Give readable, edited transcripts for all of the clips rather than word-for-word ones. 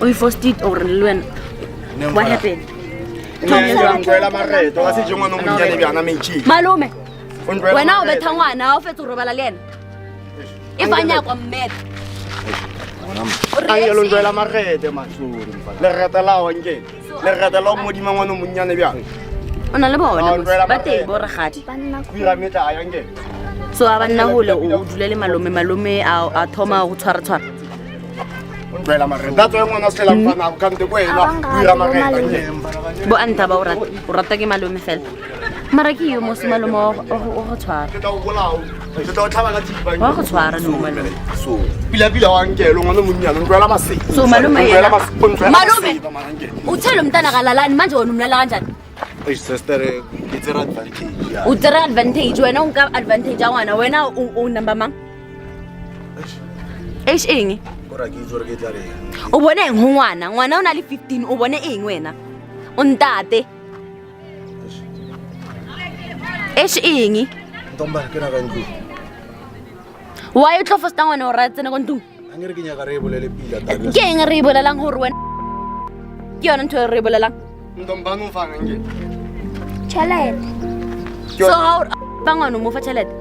We forced it or when? What happened? Malume. Wena o betha ngwana o fetsa robala le ena. E fanya kwa mmet. Angelo ndwela marete matsuri mfana. Le retela wa nge. Le retela o modima ngwana monnyane bjang. Ona le bona ba teng bo regadi. Kuira meta ya nge. So abanna hole o dulele malume a thoma go tshwara. Ndwela marete. Datso ngwana sela mfana ka nte kwena kuira marete nge. Bo anta ba o rata ke malume fela. Mara ke yo mo se malume o go tshwara. Ke tao bolao. Ke tao tlhaba ka thipa. Wa go tshwara no malume. So bila wa ngelo ngwana monnyane ndwela mase. So malume uthela umntana kalalani manje wona umlala kanjani? Sister it's an advantage. Utsera advantage wena unka advantage ngwana wena o number mang? Eng? Kora ke itse re ke tla re. O bone eng ho ngwana o na le 15 o bone eng wena? O ntate. Eng? Ntomba ke na ka ntlo. Why o tlo fosta ngwana o ratsena go ntung? Angere ke nya ka re bolele pila ta. Ke eng re bolelang hore wena? Ke yona ntho re bolelang. Ntomba no fa nge. Chelete. So how bangwana mo fa chelete?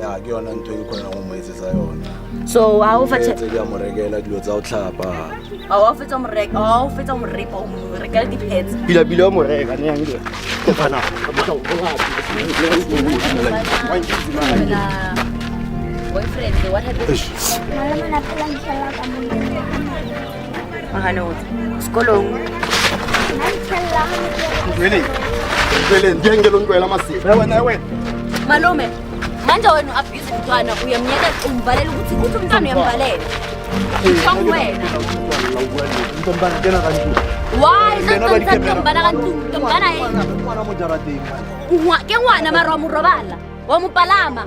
Ya ke yona ntho e khona go mo etsetsa yona. So how fa Tse ya mo rekela dilo tsa o tlhapa. o fetsa mo repa o mo rekela di pets. Bila mo reka ne yang ke. Ke fana. Boyfriend, what happened? Malam na pala ngihlala ka mo. Mahano. Skolong. Really ngengelo ndwela masifa. Wena. Malume, manje wena abuse umntwana uyamnyeka umvalela ukuthi umntwana uyamvalela. Ngishongo wena. Ntomba ke na ka ntlo. Why ntombana kantombana Ngwana mo jarateng. ke ngwana mara wa mo robala. Wa mo palama.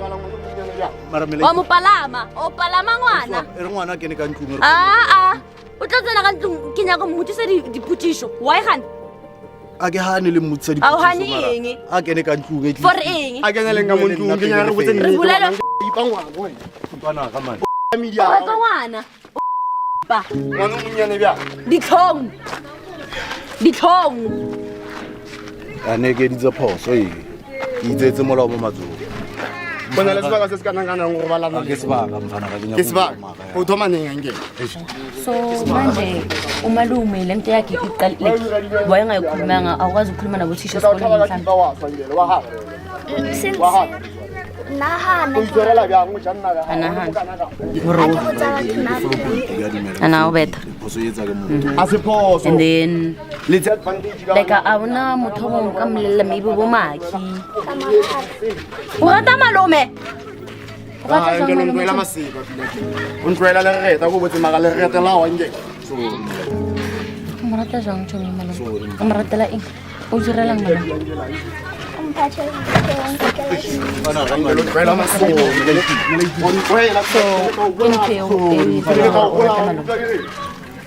Wa mo palama. O palama ngwana. Re ngwana ke ne ka ntlo. O tla tsena ka ntlong ke nyaka mmotisa dipotšišo why gane a ke hane le mmotsa a o gane eng a ke ne ka ntlong e for eng a ke ne le nga mo ntlong ke nya re botse re bolela ipa ngwana wena mpana ka man media ka ngwana ba ngwana monnyane bja ditlhong a ne ke ditse phoso e itsetse molao mo matsong bona le sebaka se se kana kana go balana ke sebaka mfana ka dinya ke sebaka go thoma neng ngeke so manje umalume lento yakhe iqalile wayengayikhulumanga awukwazi ukukhuluma nabo thisha esikoleni mhlawumbe Ana ubeta. And then like auna motho mo ka mlela maybe bo maki. O rata malume. O rata jang malume? Untwela le reta go botse maka le reta la wa nge. Mo rata jang tšhomi malume. O mo ratela eng? O direlang malume?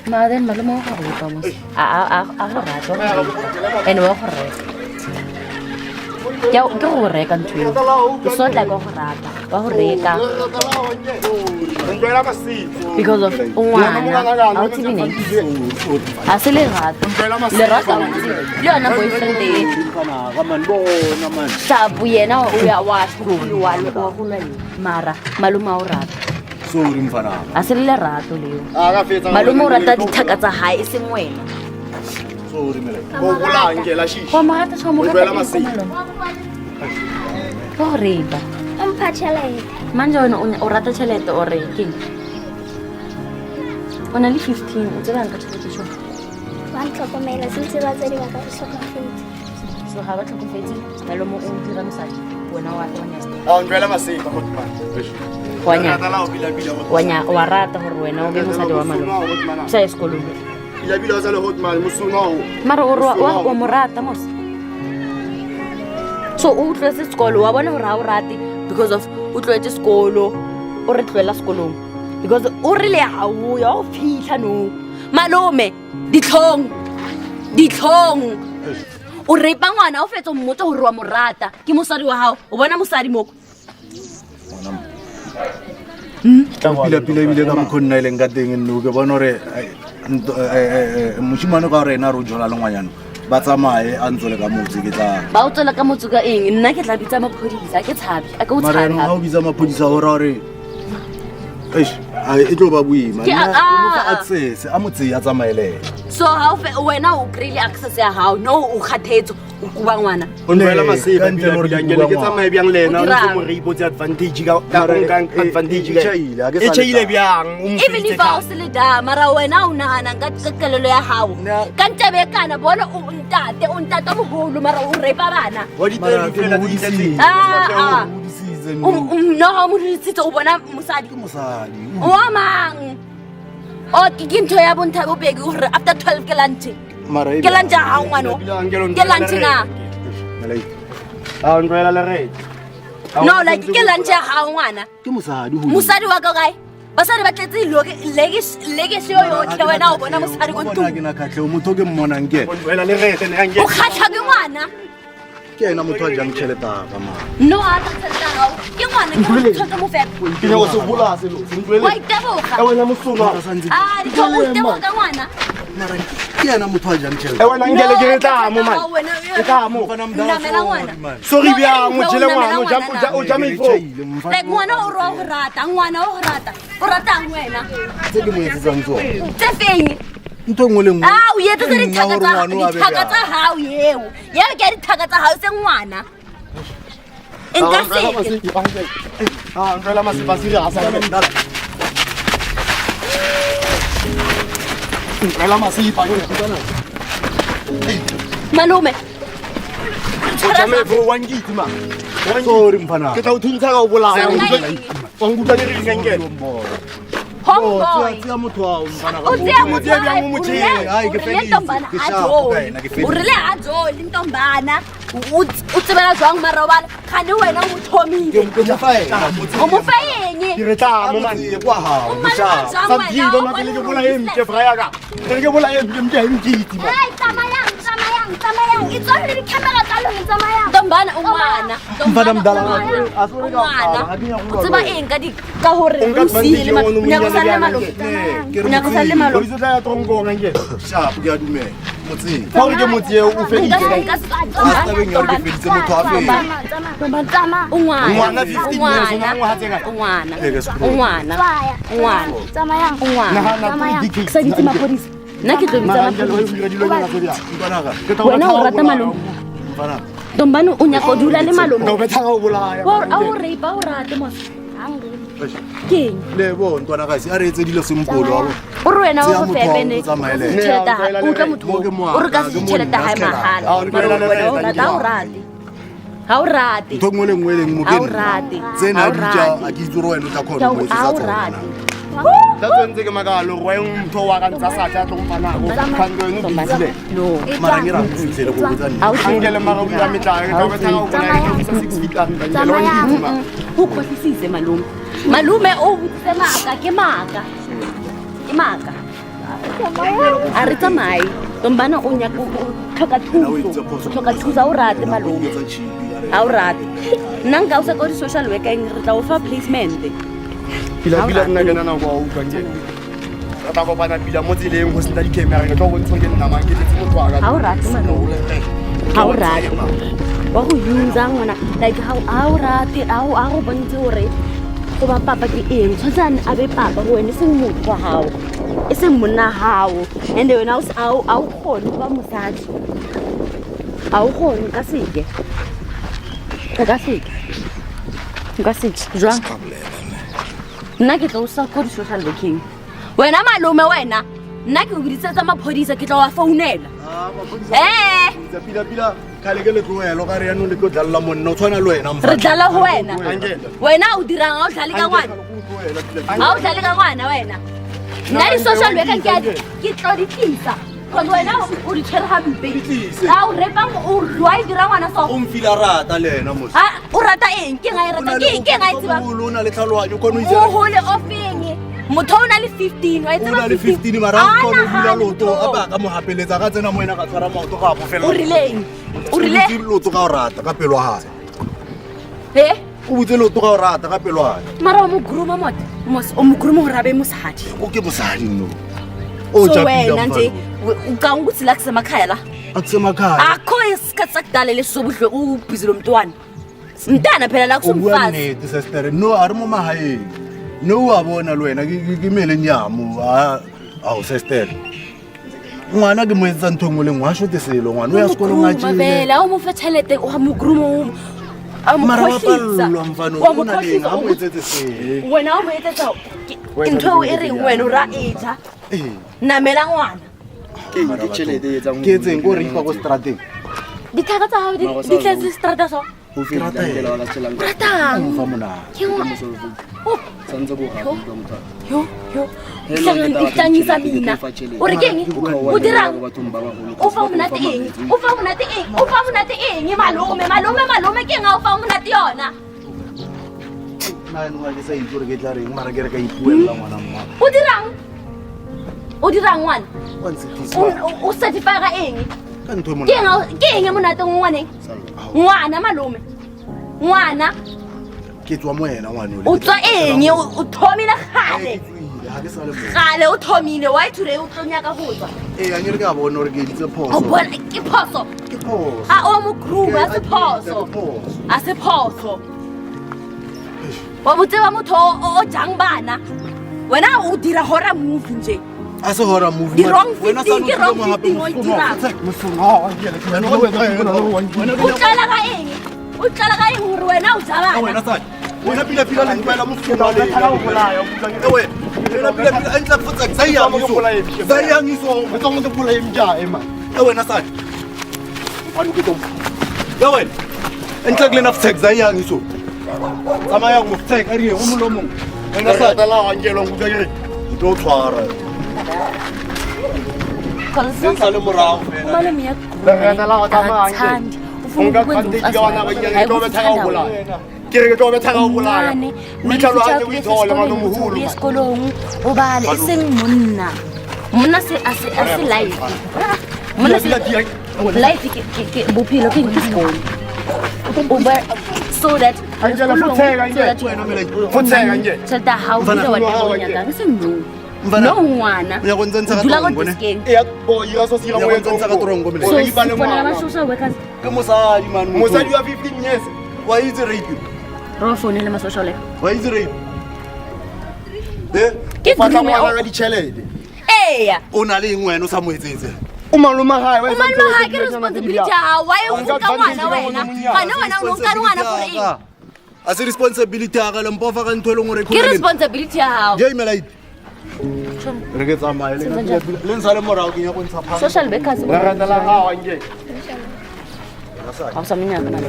Madre malume wa go ruta mo a go rata ene wa go reka ke go reka ntho ke so tla go rata wa go reka because of ngwana a tsibine a se le rata le yona boyfriend e sabu yena o ya wa go mara malume o rata Sorry mfana. A se le rato leo. Malume o rata dithaka tsa hae e seng wena. Sorry mele. Go bola ngela shishi. Wa mata tshwa mo ka malume. Go reba. Mpha tšhelete. Manje wena o rata tšhelete o re keng? O na le 15 o tseba nka tšhelete sho. Wa ntlokomela sentse ba tsedi ba ka tlhokafetse. So ha ba tlhokofetse malume o dira mosadi wena wa tlonya. A ngela masifa go tpa. Wanya wa rata gore wena o be mosadi wa malume. Sa sekolong. Ila bila sa le hotman musuna o. Mara o mo rata mos. So o tletse sekolo wa bona gore ha o rate because of o tletse sekolo o re tloela sekolong because o rile ha o ya o fihla no malume ditlhong o repa ngwana o fetsa mmotsa gore wa mo rata ke mosadi wa hao o bona mosadi moko pila ebile ka mokhonna e leng ka teng nno ke bona gore moshimane ka gore ena re o jola le ngwanyana ba tsamaye a ntsole ka motse ke tla ba o tswela ka motse ka eng nna ke tla bitsa maphodisa ke tshabi a ka o mara tshabi ga o bitsa maphodisa gore e tlo ba boima access a motse a tsamaele so how wena o kry-ile access ya gago no o kgathetse o kuba ngwana o nela maseba ke tsamaye bjang le ena o ntse mo re ipotse advantage ka advantage e chaile bjang even if a o se le da mara wena o nagana ka kelelo ya gago ka ntebe kana bona o ntate mogolo mara o repa bana wa ditelo fela di tletse no ga mo ditsitse o bona mosadi o mang o ke ntho ya bontsha bobedi gore after 12 ke lunch ke lunch ga ngwana ke lunch na ndwela le re no like ke lunch ga ngwana ke mosadi wa ka kae basadi ba tletse legesi yotlhe wena o bona mosadi ko ntlong ke na khatlhe motho ke mmonang ke ndwela le re o kgatlha ke ngwana ke ena motho a jang tšheleta ka ma no a tšheleta ke ngwana ke tshotse mo fepa ke ne go se bola se lo se ndwele wa iteboga wena mosoma di tlo o iteboga ka ngwana mara ke ena motho a jang tšheleta wena ngele ke tla mo man ke tla mo namela ngwana sorry bjang mo jele ngwana o jame ifo like ngwana o roa go rata ngwana o go rata o ratang wena tse ke mo etsetsang tsone tse feng ntho engwe le nngwe o etse tse dithaka tsa gago eo ke dithaka tsa gago se ngwana nka seke ndwela masepasiri ga sa ndwela masipa malome o jame ifo wa ngiti ma sorry mfana ke tla o thuntsha ka o bolaya wa ngutlwa le re ngengele homeboy tsia motho wa mfana o tsia motho ya bjang o motjheng ai ke fedile ntombana ke a shapo ka ena ke o rile a jole ntombana o tsebela jwang marobala gane wena o thomile o mo fa eng ke re tla mo man kwa hao sa dilo ma ke bola emke fraya ka ke bola emke ngiti ma tsamayang it's already camera tsa lona tsamayang ntombana o ngwana mfana mdala ngwana o tseba eng ka gore o siile nyako sa le malome nyako sa le malome o tla ya trongo ngenge shapo ke a dumela motse fa o ke motse o feditse ngwana 15 years o ngwana ha tsenga ngwana sa ditse mapodisa nna ke tlo bitsa wena o rata malome tombane o nyaka o dula le malome a o reipa o rate mos keng lebo ntwana ka se a re etse dilo sempolo o re wena o go fepene tšheleta o tla motho o re ka se tšheleta gae mahala ga o rate ntho ngwe le ngwe leng ga o rate tsena a ditša a ke itse gore wena o tla kgona mo etsetsa tsona tla tswentse ke makalo gore wa motho wa ka ntsa sa tla tlo mfanako khanto eno bitsile mara ke ra go fitlhele go botsa nne angele mara o dira metlae ka ba tla go bona ke 6 feet ang ka ngelo wa ngituma o khosisitse malume o butse maka ke maka a re tsamaye tombana o nyaka o tlhoka thusa o rate malume ga o rate nna nka o sa ka di-social workeng re tla o fa placement pila nna ke nana kwa utlwa ngene ra ta kopana pila mo tseleng go senta di-camera ke tlo go ntshong ke nnamang ke letse motho wa ka ga o rate malume ga o rate wa go usa ngwana like ga o rate a go bontshe gore go ba papa ke eng tshwantsane a be papa go wena e seng motho wa gago e seng monna gago and wena a o kgone go ba mosadi a o kgone ka seke jwang nna ke tlo o sa ko di-social working wena malume wena nna ke o biditsetsa maphodisa ke tla wa founela pila kgale ke letlogelo ka re yanong le tlo dlalela monna o tshwana le wena re dlala go wena o dirang ga o dlale ka ngwana wena nna di-social worker ke tlo di tlisa cause wena o di tshwere gampe a o repang wa e dira ngwana so o mfila rata le ena mos o rata eng ke nga e rata ke nga e tsebang o na le tlhaloganyo kone o gole o feng motho o na le 15 wa e tseba 15 mara o kone o bula loto a baka mo gapeletsa ka tsena mo wena ka tshwara maoto ga bofela o rileng loto ka o rata ka pelo ga o butse loto ga o rata ka pelwana mara o mo gruma mot o mo gruma go rabe mosadi o ke mosadi no so wena nje ucanga ukuthi la kusemakhaya la akusemakhaya akho isikhathi sakudala lesobuhle ubhizi lomntwana mntana phela la kusumfazi sister no ari mo mahayeni no wabona lwena kimele nyamo awu sister ngwana ke mo etsa nthong le ngwasho te selo ngwana o ya sekolo ngathi mabela o mo fa tšhelete o mo gruma mara wa pallo mfano o na le nga mo etsetse se wena o mo etsetsa intho e reng wena o ra etsa namela ngwana ke tšhelete e etsang ke tseng go ripa go strateng dithaka tsa gago di tletse strata so o fela tela wa tšhelang ratang fa mona santse bo ga motho yo itlanyisa mina o re keng o dirang o fa monate eng o fa monate eng malome ke nga o fa monate yona nna ke sa itse re ke tla reng mara ke re ka ipuela ngwana mma o dirang ngwana o certify ga eng ka ntho mo ke eng monate ngwaneng ngwana malome ngwana ke tswa mo ena ngwana o tswa eng o thomile gale o thomile wa ithure o tlonya ka go tswa a nyere ka bona gore ke ditse o phoso bona ke phoso a o mo groom a se phoso wa botse wa motho o jang bana wena o dira hora movie nje a se hora movie di wrong fitting o dira o tla ga eng gore wena o jabana wena sa wena pila le ntwela mo funa le thaka go bolaya o butsa ke wena pila a ntla futsa zayangiso o tsong go bolaya mja ema wena sa wani ke tom wena ntla ke le na futsa zayangiso tsamaya go futsa ka ri o molomong wena sa tala wa ngelo go ke ito tshwara Kalsa le morao fela malome ya Lengata la go tsamaya nje. Nka kgantedi ka wana ba ke tlo betha go bolaya ke re ke tlo betha go bolaya o itlhalo a ke o ithole mano moholo sekolong o bale e seng monna se a se life monna se life ke bophelo ke sekolo so that tšhelete ya gago ke wa nyakang se no ngwana ya go ntsentsha ka dula go trongo ne diskeng e ya bo ya so sira ya mo go ya ntsentsha ka trongo mele so e ba le bona ngwana. ba social workers ke mosadi man mosadi wa 15 years wa itse rape ro phone le ma social worker wa itse rape ke fa tla groom ngwana ka ditšhelete eya o na le eng wena o sa mo etsetse o maloma gae wa umani ha ke responsibility ya wa e go ka ngwana wena wena o nka ngwana for eng a se responsibility ya ga le mpofa ka ntho e leng gore ke responsibility ya gago je imelaite re ke tsamaye le ntsha le morago ke nya go ntsha phana social workers la rata la gawa nje ha sa minyaka na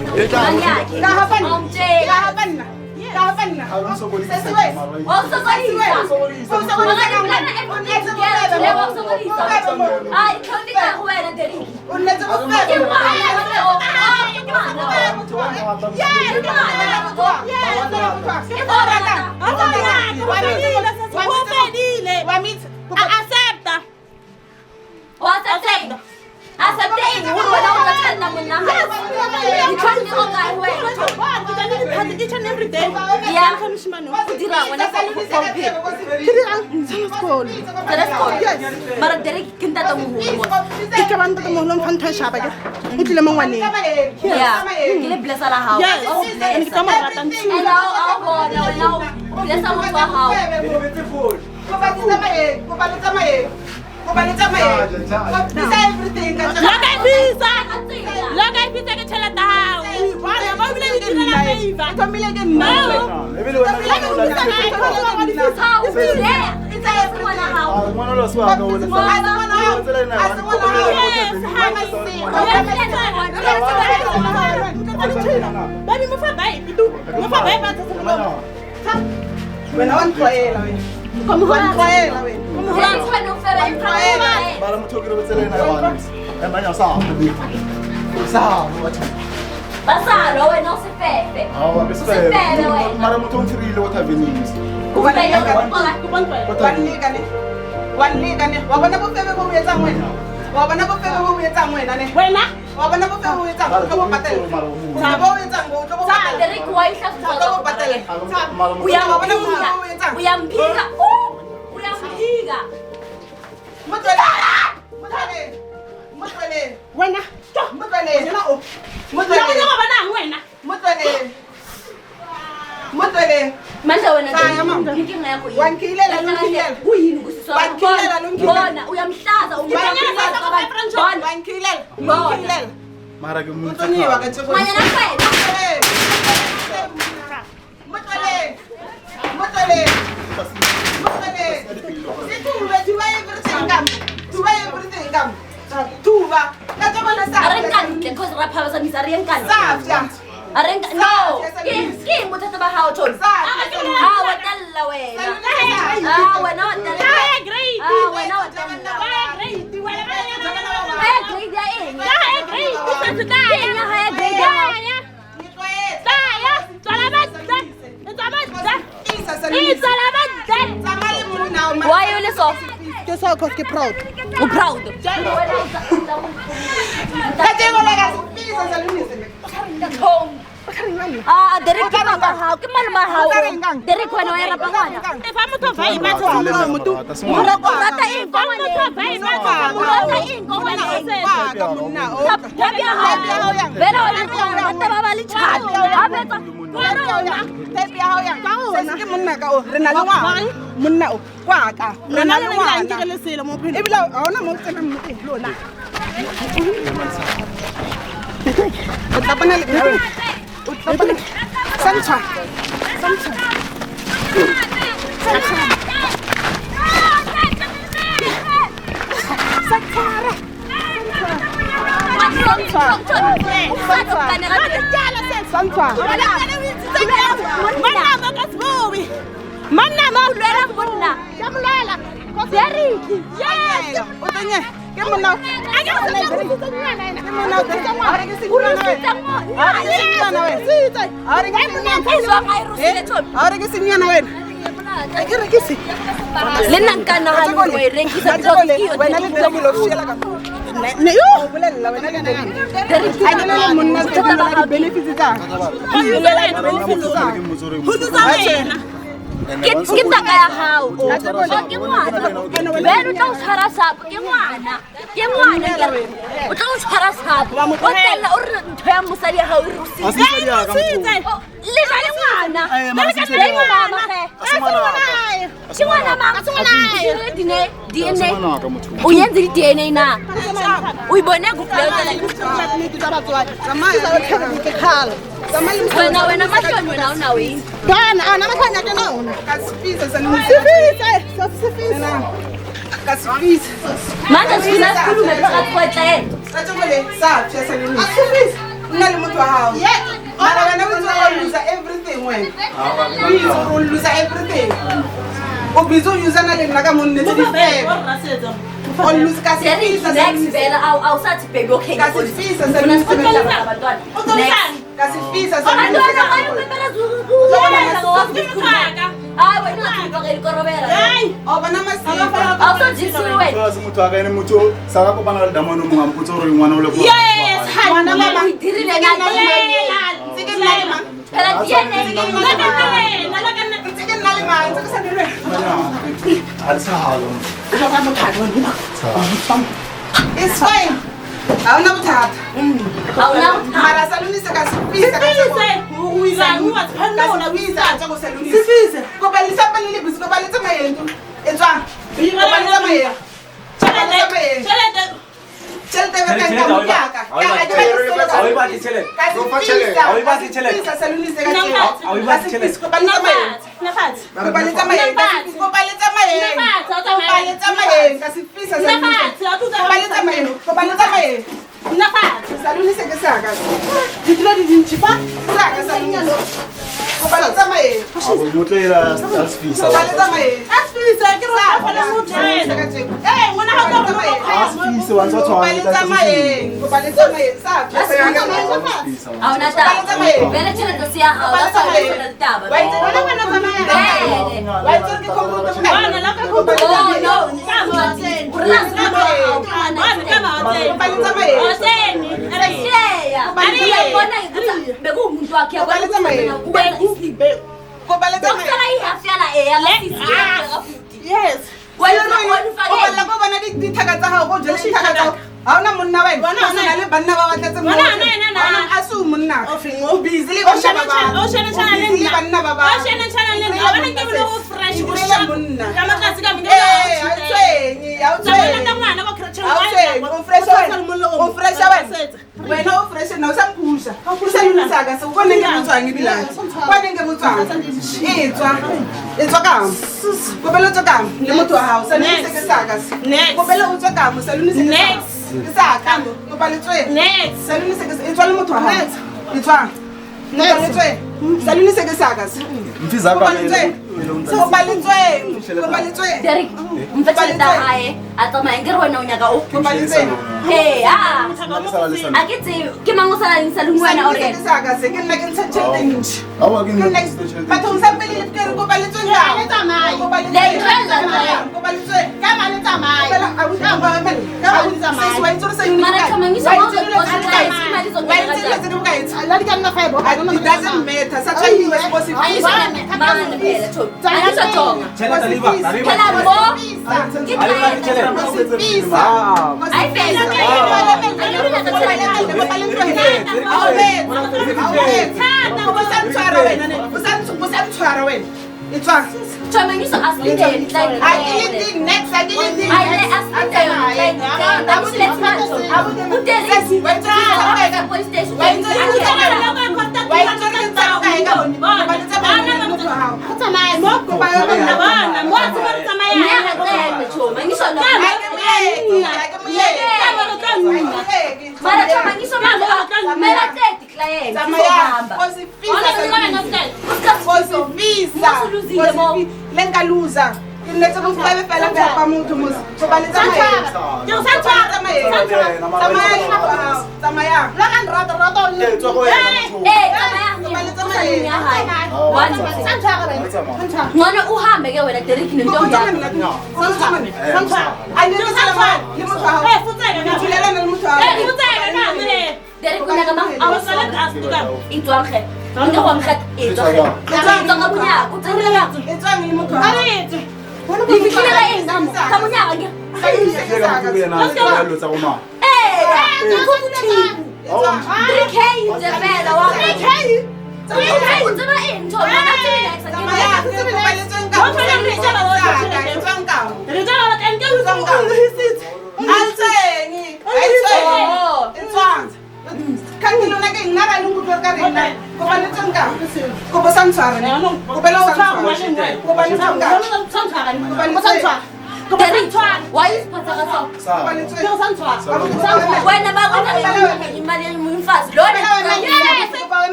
mara dere ke ntata moholo ke ka banta ka moholo mphantha shaba ke o tlile mo ngwaneng ya ke le blessa la hao yes ke ka marata ntsi ela o bona wena o blessa mo twa hao Look at pizza ke tšhelete hao bona ba bile di dira favor tomile ke nna ebile wena ngwana lo swa ka wona baby mo fa bai pitu mo fa bai ba tsa wena wa ntloela wena como wa ntloela wena bara motho ke re botselena wa ema nya sa sa basalo wena o se fefe awa ke se mara motho o tsirile what have you wa bona bofebe bo mo etsang wena wa bona bofebe bo mo etsang wena ne wena Wabona bo fe o etsa go go patela. Sa bo etsa go go Sa patela. Derek wa ihla Go patela. uyamphika uyamphika Motlele. Wena. Motlele. Yena o. Motlele. Yena wa bana wena. Motlele. Motlele. manje wena Cha, mama. inkinga yakho yini Wankhilela lunkilela. uyini kusiswa Wankhilela lunkilela. bona uyamhlaza Wankhilela. Mara ke mo Utsonyiwa ka tsego. manje nakwena Motlele. Tuba. Ka tsona sa. arenkantle cause rapha sa misa arenkantle Safya. arenka no ke mothatha ba hao tona wa talla wena wena wa talla wena wa talla haya grade ya eng haya grade sa tsaya haya grade why you so Ke so cause ke proud. u proud Ka tsego le ka pisa sa lunise. Derek ke baba hao ke maluma hao Derek wena wa rapa ngwana Fa motho va imatsa motho. rata eng ko ngwana rata eng ko ngwana Ka monna o. Tabia hao vera wena rata ba ba le chat abetsa Tepi hao yang. Se ke monna ka o. Re na le ngwana. Monna o. Kwa ka. Re na le ngwana. Ke le sele mo phelo. Ebile ha ona mo tsena mo teng lona. O tapana le. O tapana. Santsha. Santsha. Manna mo lwela monna Yamulela. Derek Yes. O tanya. Ke monna. Ake o tanya go tsitsa nyana ena. Ke monna o tsitsa ngwana. Are ke se nyana. Are ke se nyana wena. Sitse. Are ke se nyana. Iswa ga irusile tona Are ke se nyana wena. Ke re ke se. le nna nka nagane gore wa e renkisa because ke yone Wena le dilo fiela ka. Ne yo bolela wena le nna. Derek A ke le monna se ba ga benefits tsa. Ho yulela benefits tsa. Ho tsa wena. ke taka ya gago ke ngwana bene o tla o tshwara sapo ke ngwana o tla o tshwara sapo o telela o re ntho ya mosadi ya gago e rusitse le na le ngwana ke ngwana mang DNA o yentse di-DNA na o e bone wena mahloni wena o naweng Bana ana makhanya ke naona. Kasifisa sanini. Sifisa. Kasifisa. manje sifuna sikhulume phakathi kwetlela Satsongole sa tshe sanini. Asifisa. Nna le motho wa hao. Mara wena o tlo lose everything wena. O lose everything. O bizo usana le nna ka monna tse di fela. O lose kasifisa. next vela awusathi baby okay Kasifisa sanini. Kasifisa sanini. Obana masifa. awusojisiwe Kasi motho a ka ene motho sa ka kopana le damano mo a mpotsa gore ngwana o le ko. Ngwana mama. uyidirile phela DNA It's fine. Hauna bothata. awuna Mara salonisa ka sifisa ka Sifise. Ko ba lisa pa le bisi ko ba letsa mayendu. Etswa. Ko ba letsa mayendu. Tšhelete ba ka nka modiaka. awuna taba vele tšhelete se ya gago la sa taba Ngiyabona ukuthi bekumuntu wakhe Kobaletsa maye. Kobaletsa maye. Doktora ihafyala eyala Yes. Wena go bona dithaka tsa gago go jela dithaka tsa gago. Ha ona monna wena. Bona na le banna ba batlatse mo. A se monna. O busy le banna ba ba. O shena chana le Busy le banna ba ba. O shena chana le nna. Bona ke bolo go fresh go Busy le shapa. monna. Ka makasi ka mina. Ha tshwenye, ha Tsabona ta tshwenye. ngwana go creature Ha tshwenye, o fresh wena. O fresh wena. Wena o fresh na o sa mpusha. Pusha le saka se go nenge motswang ebile. Kwa nenge motswang. Etswa ka. Go belo tswa ka. Le motho wa hao sa nne se ke saka. Next. Go belo o tswa ka mo saluni se ke saka. Next. Ke saka. Go baletswe. Next. Saluni se ke etswa le motho wa hao. Etswa. Baletswe. Saluni se ke saka. Mfiza Go baletswe. Go baletswe. Derek mfetsa hae a tsamaya ngere wena o nyaka o Go baletswe. a ke tse ke mangosala ni salung wena o re Saka se ke nna ke ntsha challenge. Awa ke nna Batho sa pele le ke go baletswe nga. Go baletswe. Go baletswe. Ka mane tsamaya. Bela a buta ba men. Ka ba buta mai. Wa itse re sa yuni. mara tsamangisa mo go La di ka nna five. It doesn't matter. Such a thing is possible. mana phela thobi ayisho thonga phela bo ay phela Tsamangisa aslideni Lengaluza. Inletsa go five fela ka pa motho mo. So ba letsa mai. Yo sa tsamaya. La kan rata le. ngwana uhambe ke wena Derek nentombi Derek unyaka ma itwanghe nge wa mkhat itwanghe itwanghe bunya kutsenela Difikile eng kamunyaka nge why is pataka wena bakona imali mumfazi lona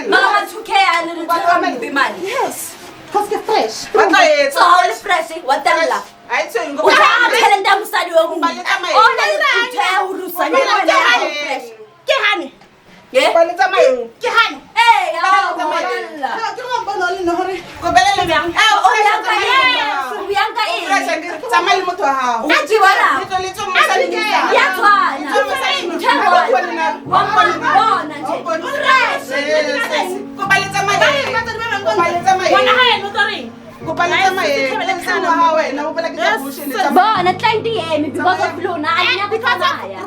mama 2k alele imali yes cause get fresh so how is fresh watalla uthele ndamusadi wokunye ona uthe urusa ni wena fresh Ke hani? ye Ke hani? watalla bona tlanti yemi because of lona anya kuthaya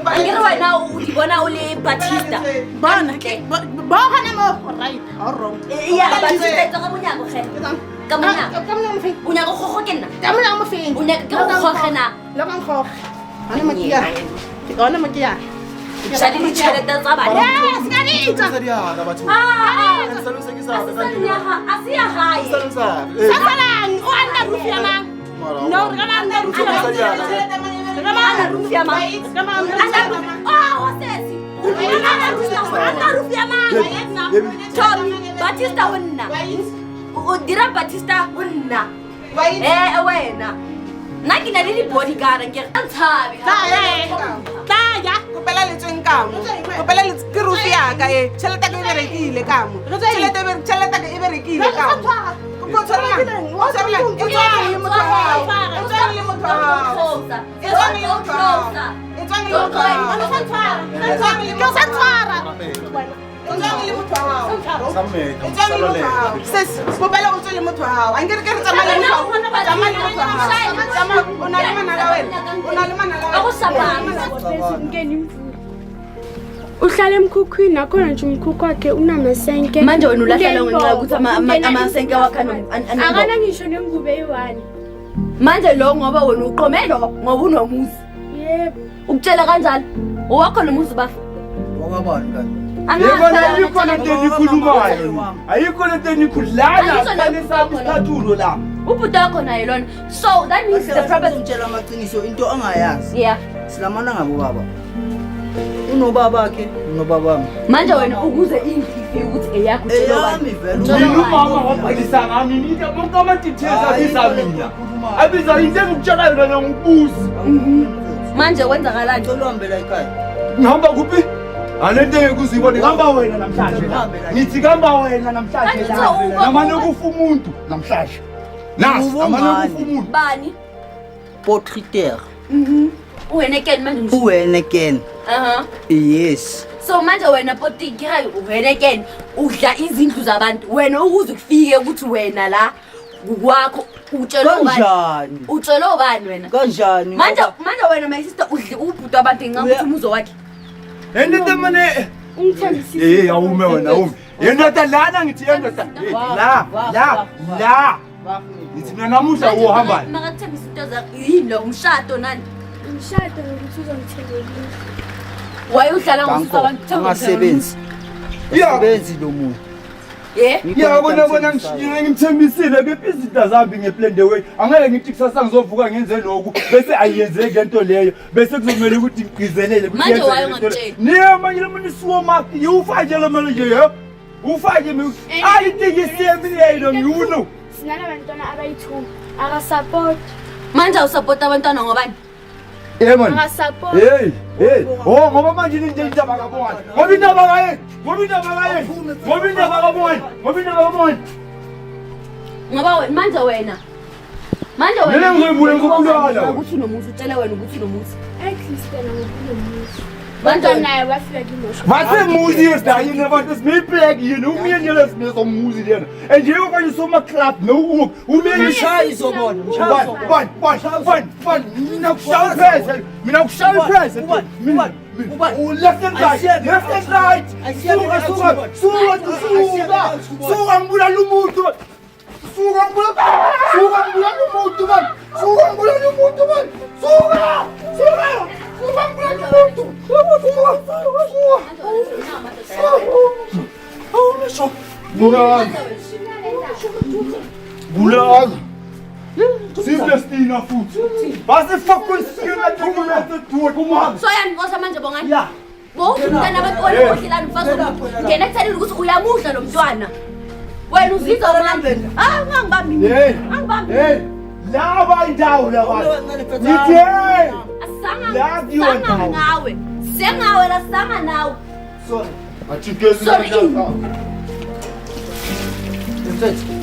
Angere wena o di bona o le Batista ya Batista ka monyako ge ka monyako o nyaka go go ke nna o nyaka ke go gogena Shadi di tšhelete tsa bana asi ya hae Tommy Batista wonna o dira Batista wonna wena nanginaleli bodyguard ngiyathabi Taya. Kupela letsweng kamo. Kupela ke rufi yaka e. Tšhelete ke berekile kamo. Tšhelete ke berekile kamo. Ko tshwarela. Tshwarela. E tswa le motho wa hao. E tswa le motho wa hao. E tswa le motho wa hao. E tswa le motho wa hao. E tswa le motho wa hao. Sis, kupela o tswa le motho wa hao. Angere ke re tsamaya le motho wa hao. Tsamaya le motho wa hao. Tsamaya o na le mana la wena. O na le mana la wena. akusabanga uhlala emkhukhwini nakhona nje umkhukhu wakhe unamasenke manje wena ulahlela ngenxa ukuthi amasenke wakhe akana ngisho nengubo eyi-1 manje lo ngoba wena uqomelo ngoba unomuzi yebo ukutshela kanjalo owakho nomuzi bafa Wakabani kanti? Yebona ayikho lento enikhulumayo. Ayikho lento enikhudlana kanisaba isithathulo la. ubhuti wakho naye lona so that means the problem Ngitshela amaqiniso into angayazi. yeah Silamana ngabo baba. Unobaba wakhe, unobabami. manje wena ukuze ingifike ukuthi eyakho Eyami vele. Mina umama wabhalisa ngami nini bonke amatitheza abiza mina. Abiza into engikutshela yona ngibuzi. manje kwenzakalani Ngicela ekhaya. Ngihamba kuphi? Alento ekuzibona ngihamba wena namhlanje la. Ngithi ngihamba wena namhlanje la. Namane kufa umuntu namhlanje. Nasi amane kufa umuntu. bani Portraiteur. wena ken manje Uwena again. Yes. so manje wena potikira wena ken udla izindlu zabantu wena ukuze kufike ukuthi wena la kwakho utshelo ubani Kanjani? utshelo ubani wena Kanjani? manje wena my sister udle ubhuti abantu ngakuthi umuzo wakhe Endete mane ungithembisile awume wena awume. Yendoda lana ngithi yendoda. La. Ngithi mina namuhla uhamba. makathembisa into zakho yini lo umshado nani ngishade ngokuthi uzongithembelisa wayeuhlala ngosisa abantu Angasebenzi. Yeah. Asebenzi lo muntu. Yabona ngimthembisile kephi izinto zami ngeplan the way angeke ngithi kusasa ngizovuka ngenze lokhu bese ayiyenzeki lento leyo bese kuzomela ukuthi ngigqizelele ukuthi Manje waye ungamtsheli. niye manje lemani suwo maki ufake le manje nje ufake I think it's same you sinalabantwana abayi-2 akasupport manje awusapota abantwana ngobani man akasupport oh ngoba manje into indaba kabona ngoba indaba kaye ngoba wena manje Mina ngizoyibuya ngokubulala. ukuthi unomuzi utshela wena ukuthi unomuzi ekristena ngokunomuzi Manje kodwa naye wafika kimosho Wat 'n muzi is daai nie want dit is my plek hier. Hoe meen julle is meer om muzi lê? En jy ook aan sommer klap nou ook. Hoe meen jy Mshaya izobona. Van. Mina kushaya phezulu. Mina kushaya phezulu. Mina. Left and right. Suka ngibula lumuntu. Suka ngibula lumuntu man. Bulag. Silvestina futhi. Was the fuck konsiena dokumento toe kom aan. so yanikosa manje bongani Ja. bowumntana abantwana ohlelani mfazi ngena ekuthelile ukuthi uyamudla lo mntwana wena uzizwa manje ungangibambi Hey. Lava indawo la bantu. Nithi asanga ngawe sengawe la sanga nawe Achikezi.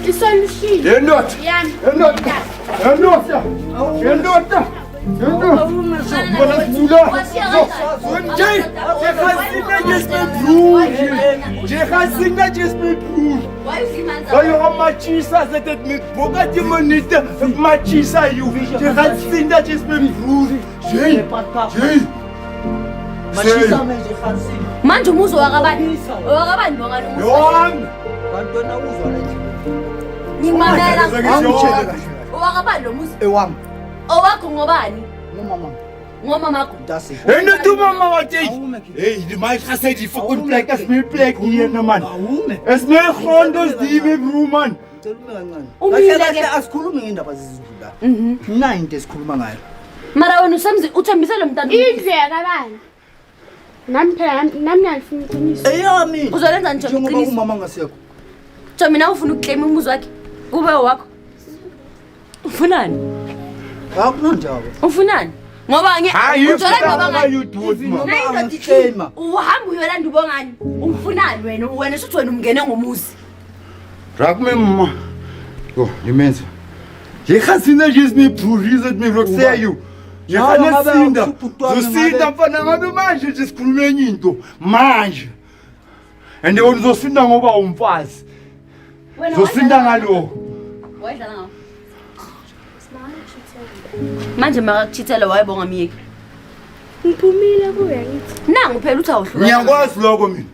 isolution Yendoda. yani Yendoda. Bona sula. Jehasina just me proof. Bayo amachisa zetet me boga dimonite machisa you. Jehasina just me proof. Jay. Mashisa manje khansini. manje umuzi wakabani bongani Yom. Bantwana uzwa la nje. ngimamela Angitshele kahle. owakabani lo muzi Ewami. owakho ngobani Ngomama. ngomamakho Dasi. En toe mama wat jy. Hey, die my gesê die fucking plek is my plek hier nou man. Is my grond is die my bro man. Umile Kahle ke. asikhulumi ngendaba zezindlu la. Mina into esikhuluma ngayo. mara wena uthembise lo mntana indlu yakabani nami phela nami ngiyalifuna iqiniso Eyami. uzolenza nje Njengoba iqiniso umama ngasekho. mina ufuna ukuclaim umuzi wakhe kube wakho ufunani Akunanjalo. Ufunani? Ngoba uzola ngoba ngani? Uhamba uyolanda ubongani. Umfunani wena usuthi wena umngene ngomuzi. Raak my mama. Yo, die mense. Jy gaan sien dat jy is nie probeer dit my wil sê you. Jy gaan net sien dat. So sien dan van ngabe manje jy sikhuluma enye into. Manje. And they zo sien dan ngoba umfazi. Zo sien dan ngalo. Wayidlala ngawo. Manje makakuchithela wayebonga miyeki. Ngiphumile kuya ngithi. Nangu phela uthi awuhlula. Ngiyakwazi lokho mina.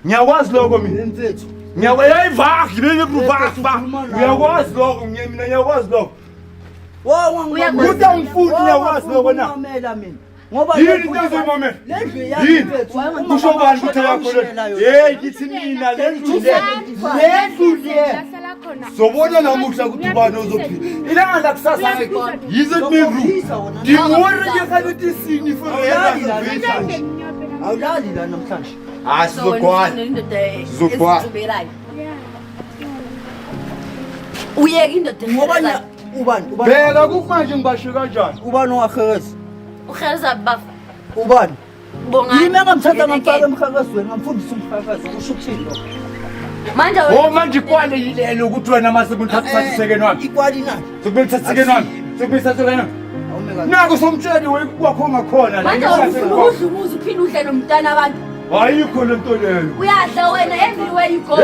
Ngiyakwazi lokho mina mfethu. Ngiyakwazi ngibele kubakho. Ngiyakwazi lokho mina ngiyakwazi lokho. Kuda umfundi ngiyakwazi lokho na. Ngoba yini into mama. Yini? Kusho bani ukuthi yakho le? Hey ngithi mina lendlu le. Sobona namuhla ukuthi ubani ozophila. Ilanga la kusasa yize mivru. Ngimore ngekhathi sini for awulali la namhlanje. Asizokwana. Sizokwana. Uyeka indoda Ngoba ubani? Bheka kumanje ngibasho kanjani? Ubani ongakhereza? Ukhereza bafa. Ubani? Bongani. Yimi ngamthatha ngamfaka emkhakazweni ngamfundisa umkhakazo kusho ukuthini lo? Manje manje ikwale yilelo ukuthi wena mase ngithatha sekeni wami. Ikwali nani? Sokubethatha sekeni wami. Sokubethatha sekeni wami. Nako somtsheli kwakho ngakhona la. manje umuzi uphinde udle nomntana abantu. Ayikho lento leyo. Uyadla wena everywhere you go.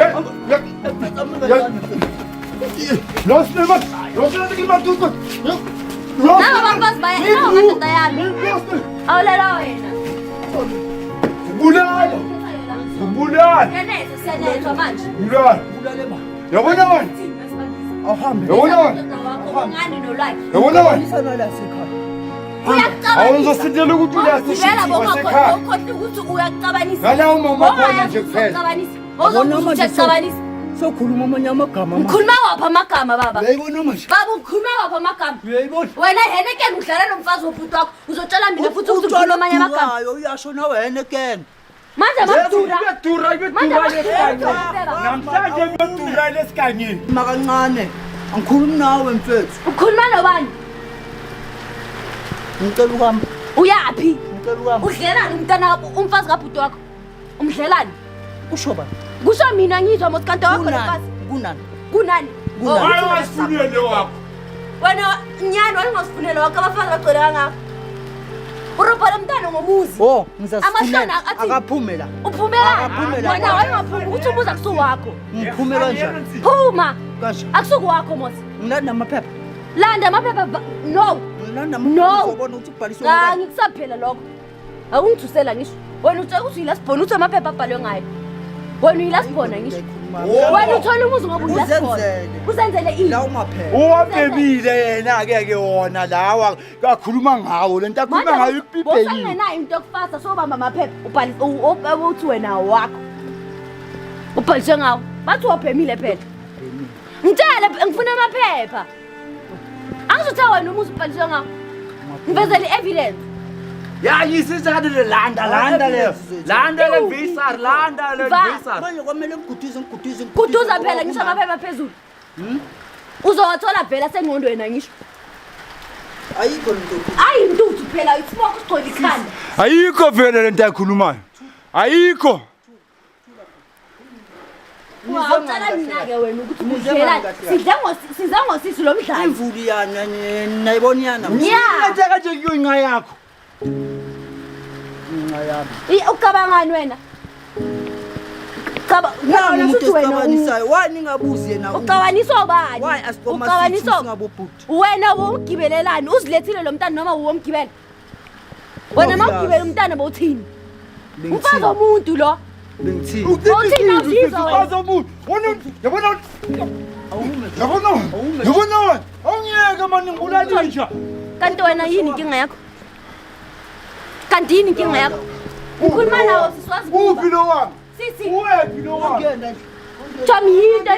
Naba bafazi baya amadoda yami. Awulela wena. Bulala. Yeneze siyanethwa manje. Bulala. Yabona wena. Awuhambe. Yabona wena. Ngani nolwayi. Yabona wena. Isana la sekhaya. Awuzosindela ukuthi Vela bonga uyasekhaya. ukhohle ukuthi uyacabanisa. Ngala umama khona nje kuphela. Ozokucabanisa. Sokhuluma amanye amagama manje. Ukhuluma wapha amagama baba. Uyayibona manje? Baba ukhuluma wapha amagama. Uyayibona? Wena Henneken udlala nomfazi wobhuti wakho. Uzotshela mina futhi ukuthi ukhuluma amanye amagama. Uyasho nawe Henneken. Manje makudura. Namhlanje kuyodura lesikanyeni. Makancane. Angikhulumi nawe mfethu. Ukhuluma nobani? Ngicela ukuhamba. Uyapi? Ngicela ukuhamba. Udlelani umntana umfazi kabhuti wakho? Umdlelani? Kusho bani? Kusho mina ngizwa mosikanto wakho nomfazi. Kunani? Kunani? Hayi wasifunele wakho. Wena nyani walingasifunela wakho abafazi bagcwele kangaka. Urobhala umntana ngomuzi. Oh, ngizasifunela. Amashana athi Akaphume la. uphumela. Akaphumela. Wena wayengaphumi ukuthi ubuza kusuku wakho. Ngiphume kanjani? Phuma. Kasho. Akusuku wakho mosi. Ngilanda namaphepha. Landa amaphepha no. Ngilanda No. namaphepha uzobona ukuthi ubhaliswe Cha ngubani. ngikusaphela lokho. Akungithusela ngisho. Wena utshela ukuthi uyilasibona uthi amaphepha abhalwe ngayo. Wena uyilasibona ngisho. Wena uthola umuzi ngoba uyilasibona. Uzenzele. Uzenzele ini? La umaphepha. Uwabebile yena ke wona lawa kakhuluma ngawo lento akhuluma ngayo ikupipeni. Bosangenayo into yokufasa sobamba amaphepha ubhalisa uthi wena wakho. Ubhaliswe ngawo. Bathi waphemile phela. Ngitshela ngifuna amaphepha. Angizotha wena umuzi ubhaliswe ngawo. Ngivezele evidence. Ya yisizathu landa le visa Manje kwamele ngiguduze. Kuduza phela ngisho amaphepha phezulu. Uzowathola phela sengqondweni ngisho. Ayikho lento. Ayi intuthu phela isiboko sigcwele ikhanda. ayikho vele lento ayikhulumayo ayikho. Wawucala mina ke wena ukuthi udlela sidla ngosisi lo mdlalo. Imvuli yana nayibona yana. Lethe kanje kuyinqa yakho. Ucabangani wena? Nami umuntu esicabanisayo. Wani ngabuzi yena. Ucabaniswa bani? Why asipoma Ucabaniswa ngabobhuti. wena wongibelelani uzilethile lo mntana noma uwomgibela? Wena mawugibela umntana bowuthini? Umfazi womuntu lo. Bengithini? Uthini awuzizwa wena? Umuntu. Yabona. Awungiyeke manje ngibulalisha. Kanti wena yini inkinga yakho? Kanti yini inkinga yakho? Ukhuluma nawo sisiwazi kuba. Uphi lo wami? Sisi. Uwephi lo wami? Tom yinto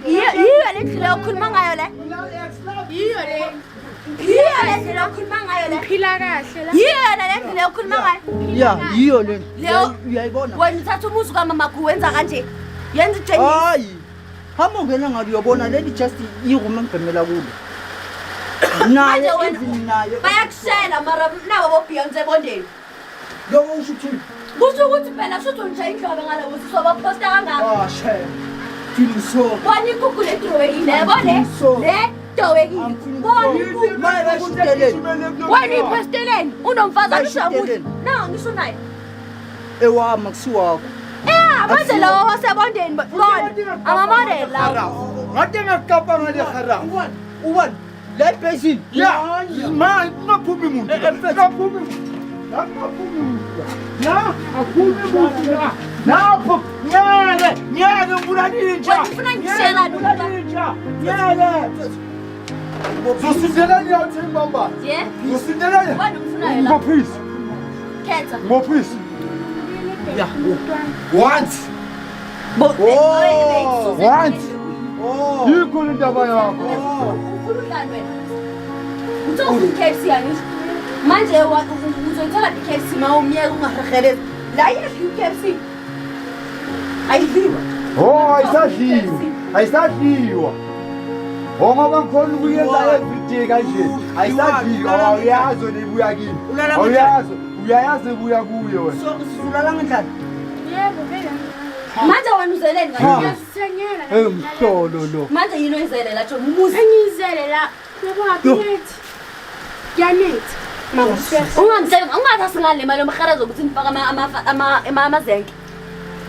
yiyo le ndlela okhuluma ngayo le. Yiyo le. Yiyo le ndlela okhuluma ngayo le. Phila kahle la. Yiyo le ndlela okhuluma ngayo. Ya, yiyo le. Leo Uyayibona? wena uthatha umuzi kamama makho wenza kanje. Yenza ijeni. Hayi. Hamba ungena ngabe uyabona leli just iroom engibhemela kulo. naye even naye bayakushela mara nabo boBeyonce bondeni lokho usho uthini kusho ukuthi phela shutho nje indlobe ngalo ukuthi sobaposta kangaka she feeling so bani kukule drawing yabone le drawing bani mara shiteleni wani posteleni unomfazi ashamuthi na ngisho naye ewama kusiwakho manje lawo wasebondeni bona amamodel lawo ngade ngakapa ngale khara uwan le basin ya man ngaphumi umuntu ngaphumi na aphumi umuntu napho nyale mbulanitsha ufuna ngishela nyale zosindelani yathi mbamba ye zosindelani wani umfunayo la ngophisi khetha ngophisi ya once once yikho indaba yakho ukhululani wena uthi KFC yangisho manje uzoyithola iKFC mawumyeka ungahehelezi la yekho iKFC ayidliwa ayisadliwa ngoba ngikhona ukuyenza everyday kanje ayisadliwa awuyazi nebuya kimi uyayazi buya kuye wena so sizulala ngendlala Yebo, vele. manje wena uzeleni Ngiyasengela. mhlolo lo manje yini oyizelela nje umuzi Engizele la. Yebo, abethi. Yanethi. ungathathi ngale mali yomharazo ukuthi nifake amazenke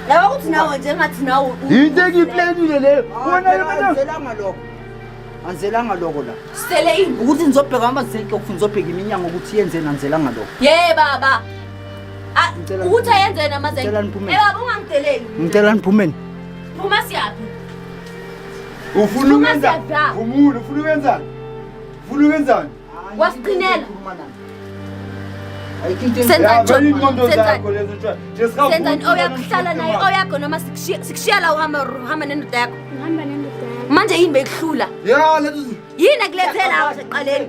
laba ukuthi nawe nje ngathi nawe yinto engiplanile leyo wena anzelanga lokho la sele ini ukuthi nizobheka amazenke ukuthi nizobheka iminyango ukuthi yenzeni anzelanga lokho ye baba ukuthi ayenze namazenke Ngicela niphume. baba ungangideleli ngicela niphumeni phuma siyaphi ufuna ukwenza umuntu ufuna ukwenzani wasiqinela ayikho senza ingqondo senza zakho lezo nje senzani oyakuhlala naye oyakho noma sikushiya la uhamba nendoda yakho Ngihamba nendoda yami. manje yini bekuhlula ya lezo yini akulethela waseqaleni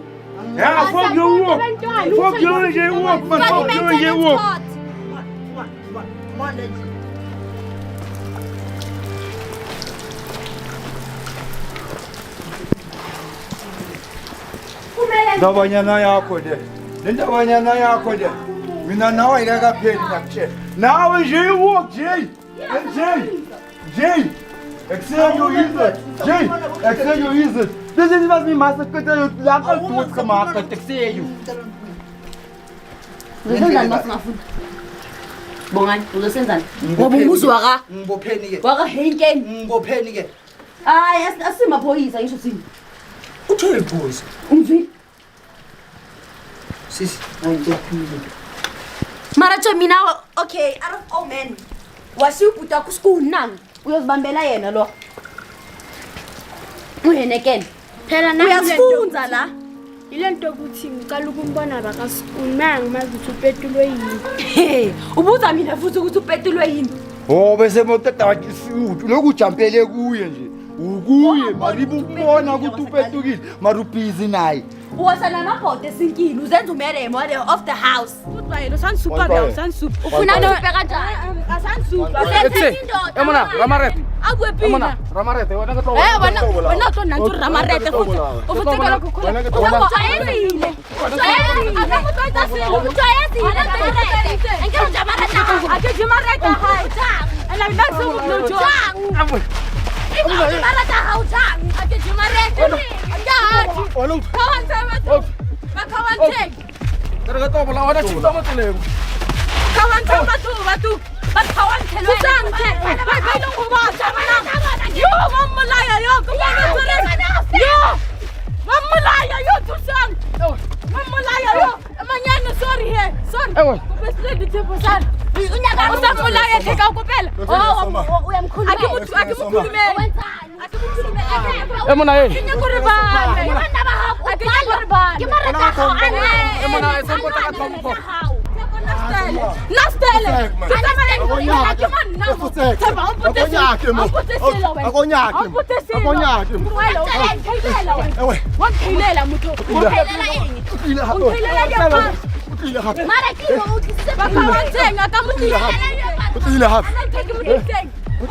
ya fuck your work fuck your work man fuck your work ndabanyana yakho le ndabanyana yakho le mina nawe ayikakapheli ngakutshela nawe nje iwalk Jay exenyo izit this is what me must get you lakho duthi kama ka exenyo uzosenzani masingafuna bongani uzosenzani ngoba umuzi ngibopheni ke wakahenkeni ngibopheni ke hayi asimaphoyisa ngisho sini uthe boys umvi sisi ayintophile mara tsho mina okay out of all men wasiyubhuta kuskulu nami uyozibambela yena lo uhenekene Phela uyasifunza la Ilento ukuthi ngicela ukumbona bakaskuni manje ngimazi ukuthi upetulwe yini. ubuza mina futhi ukuthi upetulwe yini oh bese motata wakisuthi lokujampele kuye nje ukuye maribubona ukuthi upetukile marubhizi naye uwasa namabhodo esinkini uzenza umele model of the house Utbayelo sansuka la sansuka. ufuna nophe kanjani Asansuka. ulethe indoda emona ramarete Akwepina. emona ramarete wena ka Wena to nantu ramarete futhi. Ufuthi ke lokho khona. Ujwayezile. Ake jimarete hai. Ela ndaso mlojo. Marata hautang. Ake jimarete. Ngathi. Kawantsema. Bakawanteng. ka tobola wena tshitsa mo tseleng Kawantsema tu. Bakawanteng. Susangke. Bayilong kubasa mana. Yo mamulaya yo. Yo. Mamulaya yo tusang. Mamulaya yo. Manyana sorry here. Sorry. Kubesile dithe sana. Unyaka usamulaya theka ukupela. Oh uyamkhuluma. Akimukhulume. emona yeni Nyakuribane. emona esenkota ka tlhompho Nastele. Wakhilela mutho. Mara kilo ukisema Bakawanteng akamuthi. utlile hape Take him. So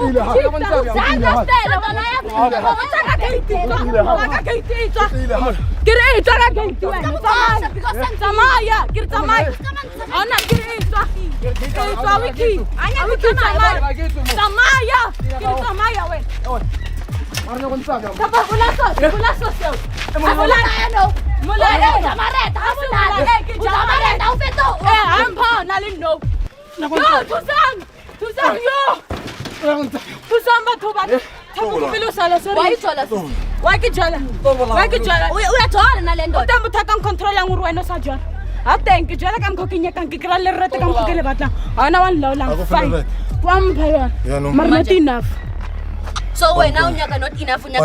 when now you're not enough when you're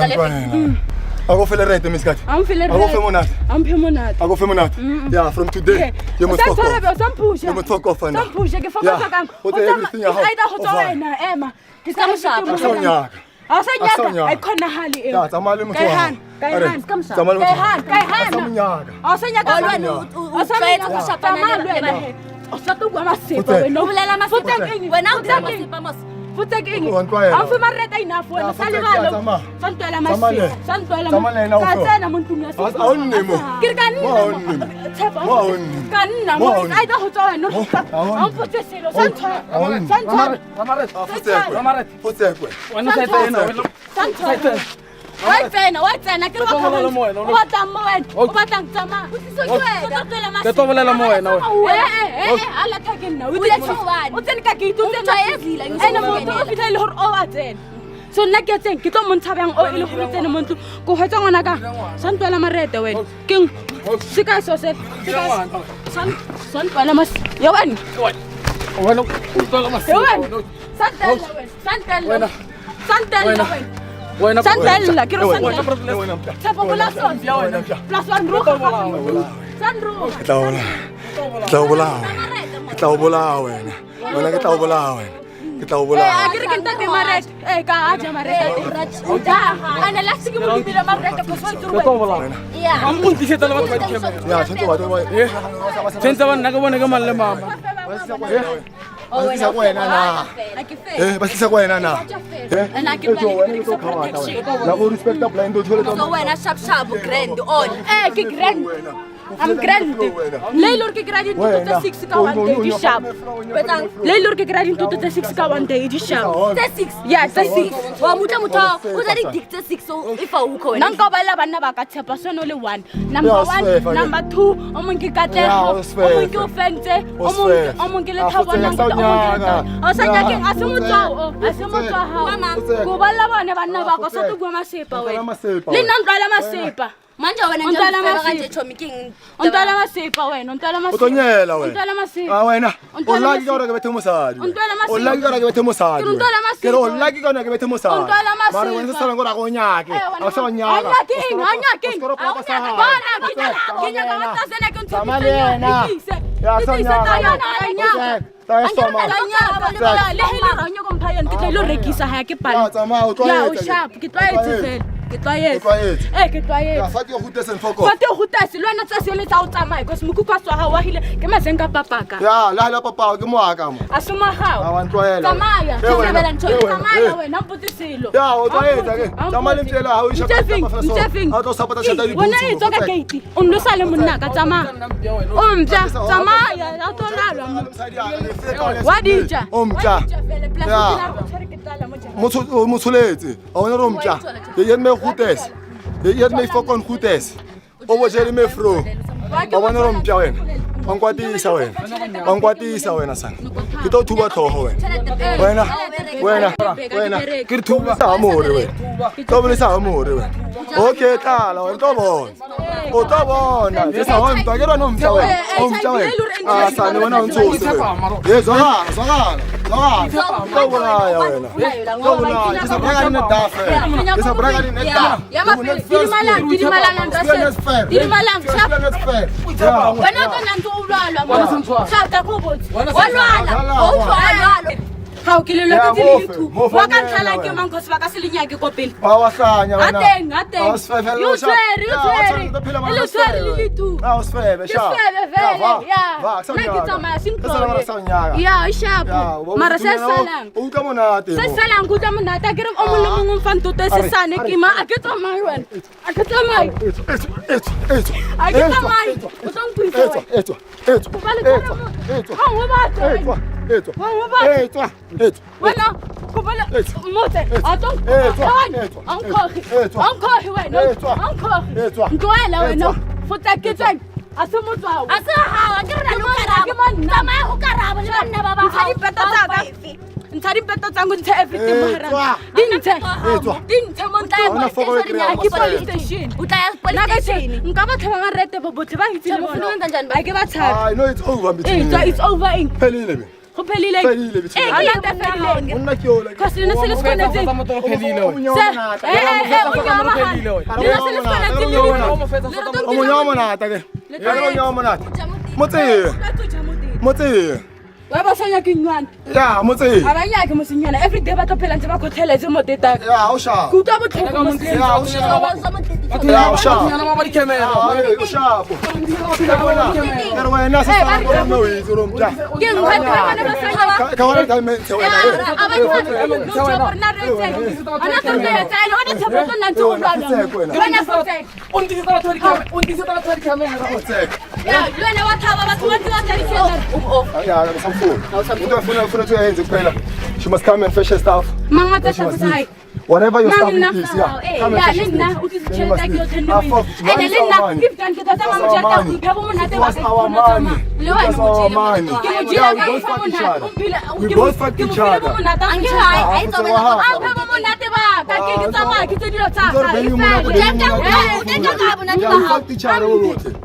I go feel right, Miss Kat. I'm feeling I go feel monat. I'm feeling I go feel monat. Yeah, from today, you must fuck off. You must fuck off now. Yeah. What everything you have. I can't hali. Yeah, tamale mo to. So naketseng ke tlo montshabang o ile go tsena montlo go hwetsa ngwana ka santwela marete wena keng sika so se santwela mas yo wena wena utwela mas yo wena santwela wena santwela ke ro santwela tsapo bola so plus one ro sandro Kita bola wena. Wena kita bola wena. Kita bola. Akhir kita di maret. Ka aja maret. Udah, ana lagi ke mau bila maret ke soal turun. Kita bola. Iya. Ampun di situ lewat balik kamera. Ya, sentuh waktu. Sentuh naga malam mama. Basi sa kwena na. Basi sa kwena na. Na go respect the blind dot. So when I shab grand on. Ke grand. I'm grand. Leilor ke grand into the 6 ka one day di shab. Betang Leilor ke grand into the 6 ka one day di shab. The 6. Yeah, the 6. Wa muta o tla di dictate 6 so if a uko. Nang ka bala bana ba ka tshepa so no le 1. Number 1, number 2, o mong ke katleho, o mong ke ofente, o mong ke le thabona o sa nyakeng a se motswa ha go bala bana ba ka sa tu bua masepa wena le nna ntwala masepa manje wena nje ba nje chomiking ntwala masepa wena ntwala masepa Utonyela wena ntwala masepa wena olaki ka ke bethe mosadi olaki ka ke bethe mosadi ke ro olaki ka ke bethe mosadi mara wena se sala ngora go nyake a se nyaka anyake bana kinya ka mata sene ke ntse ya sa nyaka ya ranyo komphayana ke tlo rekisa ha ke pala ya o sharp ke twaetse ke twaetse ya fati go hutesa mfoko fati go hutesa le wena tsa se le tsa o tsamaya because mokukwa tswa ha wa hile ke mazenga papaka ya la papa ke mo aka mo asuma hao awantwela tsamaya tsamaya tsamaya wena mputisilo ya o twaetsa ke tsamaya lemtela ha o isha ka a tlo sapata shata di wena e tsoka gate o ndo sale monna ka tsamaya umja tsamaya a to lalwa wadija umja ya motsoletse a wona ro mja ye me hutes ye me fokon hutes o bo jele me fro a wona ro mja wena wankwatisa wena sana ke to thuba tlhogo wena ke thuba sa more wena to bole sa more wena okay tlala wena o to bona ke sa wa ntwa ke rona umja wena sana wena o ntsosi ye zona to bona ya wena to bona ke sa braga ni dafe ke sa braga ni dafe ya ma dirimalang wena ka nanto ulwalwa shaka khobotsi walwala How ke le lo ke tu. Wa ka tlhala ke mang khosi ba ka se lenyake ko pele. Ba wa hlanya wena. Ateng. You swear le tu. Ah, usfebe sha. Va, Ya, shapo. Mara se salang. O ka monate. Se salang go tla monate ke re o mo le mongwe fa ntote se sane ke ma a ke tsamai wena. A ke tsamai. A ke tsamai. O tla mpisa wena. Wena, kubala mote. Atong. Ankohi wena. Ngoela wena. Futa ke tsang. Ase motswao. Ase ha ke re no karabo. Tsamaya go karabo le banna ba ba. Ntshadi peta tsaka. Ntshadi peta tsango ntse everything mohara. Dintse monta. Ke police station. O tla ya police station. Nka ba thaba ba rete bo botle ba hitse mo funa kanjani ba ke ba tsha. I know it's over between. It's over in. Pelile me. Go pelile. Pelile between. Onna ke ola. Kasi le se le skone tse. Motse. Wa ba sanya ke nywana. Ya, motse. Abanya ke mosinyana every day ba tlo phela ntse ba khotheletse mo teta. Ya, o sha. Ku twa botlhoko mo se. Ya, o sha. Ya, o sha. O sha. Pero wena se sa go mo itse ro mja. Ke ngwa ke bana ba sanya. Ka wena ka mente wena. Ana ka ya tsaya ona tshepo nna ntse go lwana. Wena fotse. Undi se tla tori camera. Ya, wena wa thaba ba twa twa tari sena. Ya, some food. Funa to hands kuphela. She must come and fetch her stuff. Mama ta tsaya. Whatever your stuff is, yeah. Come and fetch Lenna it. o ke tshela ke yo tenne. Ene lenna gift kan ke tata mama tshela ke phabo monate wa Our money. Le wena Our money. ke mo jela ka We both fuck each other. We both fuck each other. Ange hai ai to bela a phabo monate ba ka ke tsama ke tse dilo tsa ka. We fuck each other.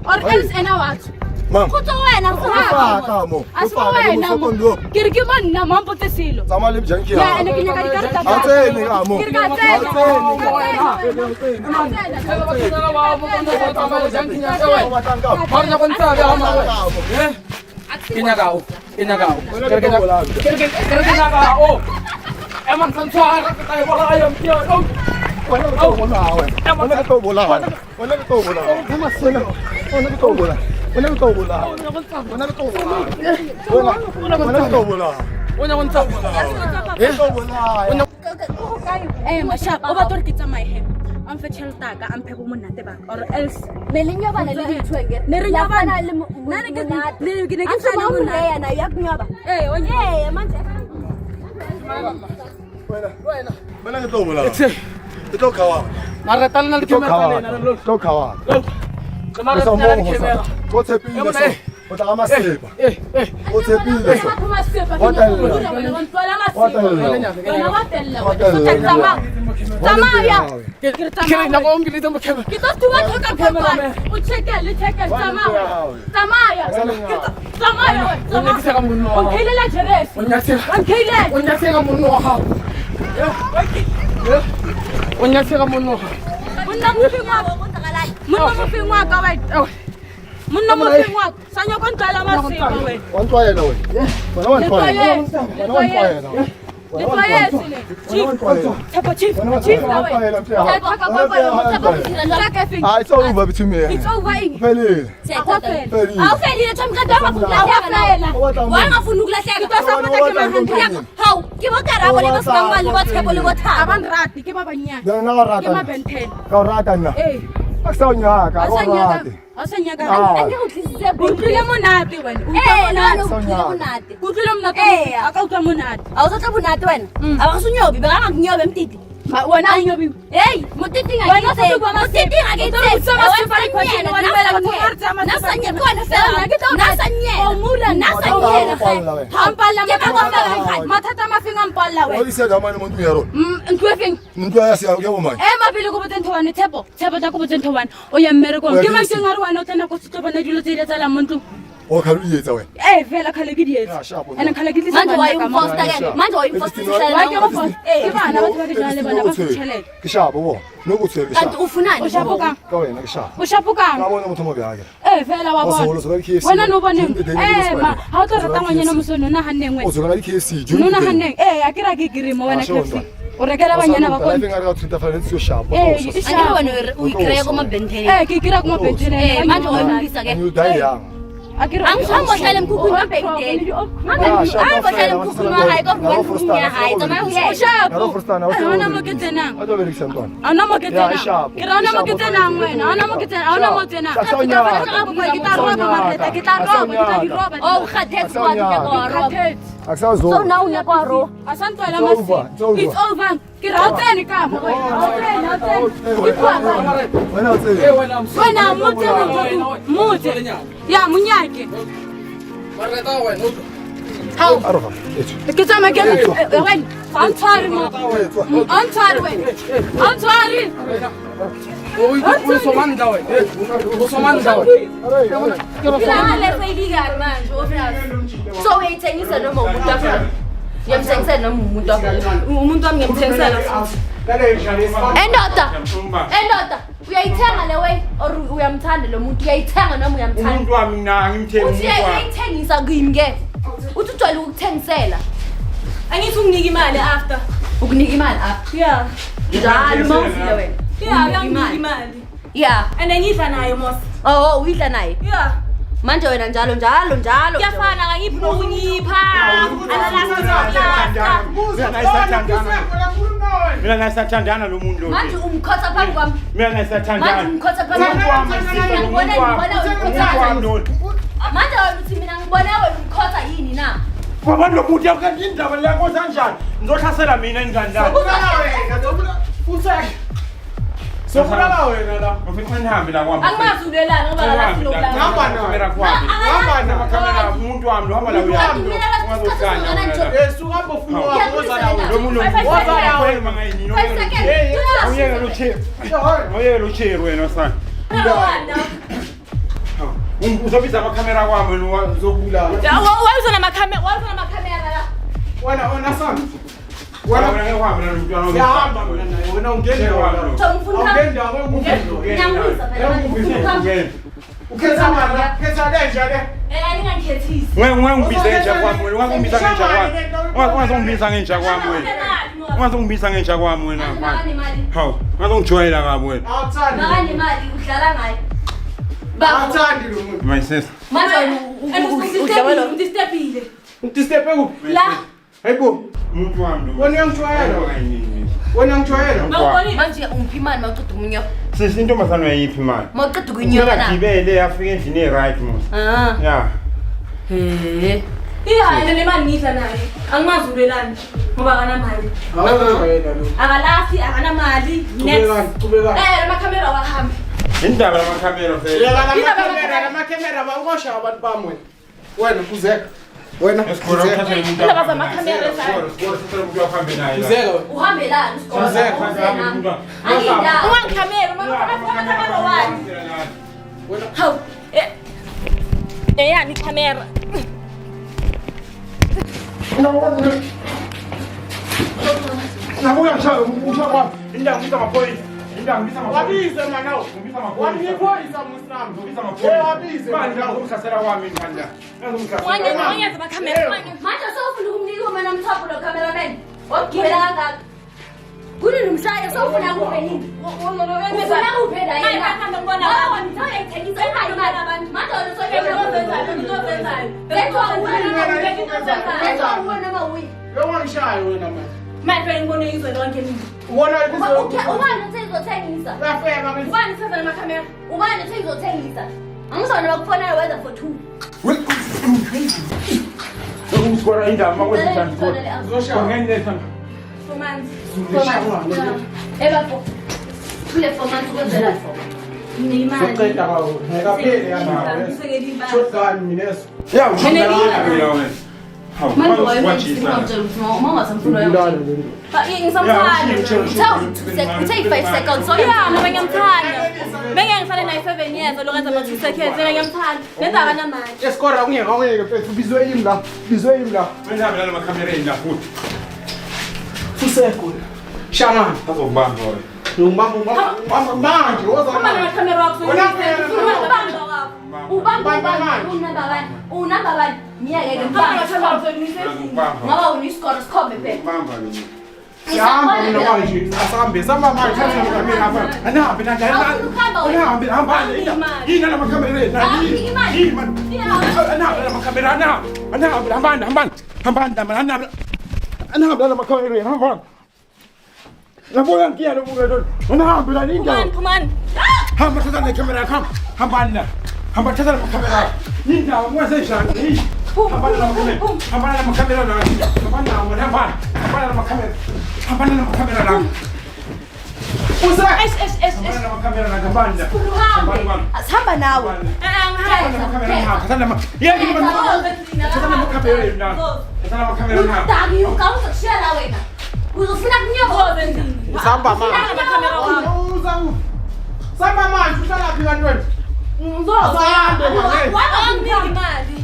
Or else ena what? Mom. Kutso wena Ufaka mo. Ke re ke monna mampo tse silo. Tsama le bjanki Ya ya. ene ke nyaka dikarata. Atsene ka mo. Ke ka Emang santuara kita bola ayam dia. Wala ka to bola. Wala ka to bola. Wala ka to bola. Wala ka to bola. Wala ka to bola. Wala ka to bola. Wala ka to bola. Wala konta. Mashap, o ba tor ke tsamaye he. Am fe tšhelta ka am phebo monate ba or else Me le nyobana le ditshwenge. ne re nyabana le nna ne ke ke tsana mo monna yana ya kunyoba. Manje. Wala ka to bola. Ito kawa. Naratal na Ito kawa. kamera na Ito kawa. Kamera na kamera. Go te pile so. Ota ama seba. Go te pile so. Kira na ko ngili mo kamera. Kita tuwa ka kamera. O cheke tamaya. Tamaya. Onya kisa ka munno. On khile la jeres. Onya kisa ka munno ha. Onya kisa ka munno. Munna ka wait. Munna mo fingwa. Sanya kon tala masiba we. Wantwaye na we. Wantwaye na. It's over between me. It's over. Sunyobi, baka magnyobi mtiti. Wana nyobi. Hey, mtiti nga kite. Mtiti nga kite. Nasanye kwa nasanye. Omura nasanye. Hampala matata mafinga mpala we. Oli said amani muntu yaro. Ntwefing. Muntu yasi ya bomani. Mabili ko botento wane tebo. Tebo ta ko botento wane. O ya mereko. Ke ma tsenga rwana o tena ko tsotobana dilo tse ile tsala muntu. okhaluyetsa wena vela khale ke dietse ene khale ke manje wa imposter ke manje wa imposter wa ke mo ke bana ba tshware le bana ba tshwelele ke shabo bo nokuthwe ke kanti shabo ufunani ushapuka ka wena ke shabo ushapuka ngabona ukuthi mo byake vela wa bona wena no boneng ma ha o tlo rata ngwanyana mosono na haneng wena uzoka le KFC no na haneng akira ke girimo wena KFC o rekela banyana ba kona ngaka ka thinta fa letsi yo shabo akira wena o ikrea ko mabentene ke kira ko mabentene manje wa imlisa ke Angishamba hlale mkhukhuni wabhekdeni. Angishamba hlale mkhukhuni wahayi kodwa wena hayi tsamaya uyena. Awuna moketena. Adoberekisa ntwana. Awuna moketena. Kira awuna moketena wena. Awuna moketena. Awuna motena. Kita Oh, khathetse kwa dikoro. Akusazo. So now unekoro. Asantwela masi. It's over. Kira uteni kama wena. Wena utsele. Wena mute. Ya munyake. Marreta wena. How? Arofa. Kita magana wena. Antwari mo. Antwari wena. Antwari. Usomanda wena. Usomanda wena. Kira leseyiga manje ofuna. So uyayithengisa noma umuntu afuna. Yamthengisa noma umuntu afuna. Umuntu wami ngiyamthengisela. Endoda. Uyayithenga le way or uyamthanda lo muntu uyayithenga noma uyamthanda. Umuntu wami mina ngimthenga umuntu wami. Uyayithengisa kimi ke. Uthi ujwayele ukuthengisela. Angithi unginika imali after. Ukunika imali apha. Yeah. Njalo mawufile wena. Yeah, uyanginika imali. Yeah. And ngidla naye mos. Oh, uyidla naye. Yeah. Manje wena njalo. Kuyafana ngangiphi nokunyipha. Mina nayisathandana lo muntu lo. Manje umkhotha phambi kwami. Mina nayisathandana. Manje umkhotha phambi kwami. Manje uthi mina ngibona wena umkhotha yini na? Abantu lo muntu yakho indaba yakho kanjani? Ngizohlasela mina ingandani. Sokubala wena la. Ufuna nihambe la kwami. Angimazulelana ngoba la silokulala. Hamba na kamera kwami. Hamba na kamera umuntu wami lo hamba la uyahambe. Suka ufuna waboza la. Lo muntu waza la wena ngayini no. Oyeka lo chero wena sana. Uzobiza amakamera kwami uzobulala. Wawuza namakamera la. Wena sana. Wena ngehamba la mntwana. Siyahamba wena ungene wena. Ungenda ukhetha mara, khetha lenja le. Ningangikhethisi. Ngangibizela kwami wena, wangibizela ngenja kwami. Wazongibizela ngenja kwami wena. Wazongibizela ngenja kwami wena. Hawu, wazongijwayela kabi wena. Awuthandi. Ngani imali udlala ngayo. Awuthandi lo muntu. My sister. Manje udlala Undistepile. Untistepe kuphi? La. Hayibo. Umuntu wami lo. Wena uyangijwayela. Wena ngijwayela. Mawuboni manje ungiphi imali mawuqeda umunyo. Sisi intombazana uyayiphi imali? Mawuqeda ukunyona na. Ngibele afike endlini right mos. Yeah. Ihayi le mali ngidla naye. Angimazulelani ngoba akanamali. Awungijwayela lo. Akalafi akanamali. Qhubeka. Amakamera wahamba. Indaba lamakamera phela. Lamakamera bawasha abantu bami wena kuzeka. Wena Esikolo uthatha umuntu. Indaba zamakamera Esikolo sithatha umuntu wahambe naye. kuzeka. Uhambelani isikole? Angida. Ungangikamera, amakamera wani. Hawu. Yani kamera. Nabuya mshaka kwami. Indawo ngisa amaphoyisa. Wabize mwana. Ngisa amaphoyisa. Waphoyisa musram. Ngisa amaphoyisa. Wabize manje ngomhlasela kwami manje. Wanya zamakamera. Manje sewufuna ukumnika umana mthapho lo cameraman. Wagibela kangaka. Kunini mshaya sewufuna kuphe yini? Ufuna kuphe la yena. Hayi ngithole ithengisa imali abantu. Manje wena sokuyenza. Bethwa uwe noma uyi. Yewangishaya wena manje. Manje ngibone izwe lonke nini. Ubona ukuthi Ubani usezothengisa? uyafeka manje. Ubani seza namakamera? Ubani usezothengisa? Angizona bakufona weather for 2. Usikora indaba makwenza transport. Ngenza Fomanzi. Ebapho. Kule fomanzi kwenzela. Imali. Soqeda kawo. Ngekapheli yana. Ngisekela imali. Shotgun mineso. Yeah, ushona wena. Manje wayengizama mama samfuno yami. Ngisamthanda. Uthe 5 seconds so yeah mina ngiyamthanda. Bengiyangihlale naye 7 years lokwenza ama 2 seconds mina ngiyamthanda. Nenza kana manje. Esikora ungeke mfethu bizwe yini la. Wena hamba la camera enda futhi. Fusekho. Shamana. Azobamba wena. Ngibamba manje woza. Hamba na camera wakho. Ubamba unamba bani miyake ke ngaba uniskora sikhombe phela Sihamba mina manje asambe samba manje thatha ngikamera hapa anahambe anahambe hamba yini la makamera yini anahambe la makamera anahambe anahambe la makamera hamba Nabona ngiyalo bukedo anahambe la ninja come on hamba thatha la kamera hamba nina hamba thatha la makamera ninja mwaze shani hamba la makamera na hamba la makamera Hapana na makamera na. Usa hapana na makamera na gambanda. Samba nawe. Hapana na makamera na. Hapana na. Yeye ni mwana. Hapana na makamera na. Hapana na makamera na. Utaki ukaanza kushare wewe. Uzofuna kunyoka ndini. Samba mama. Uza. Samba mama, ushala wapi wewe? Mzozo. Wapi mali?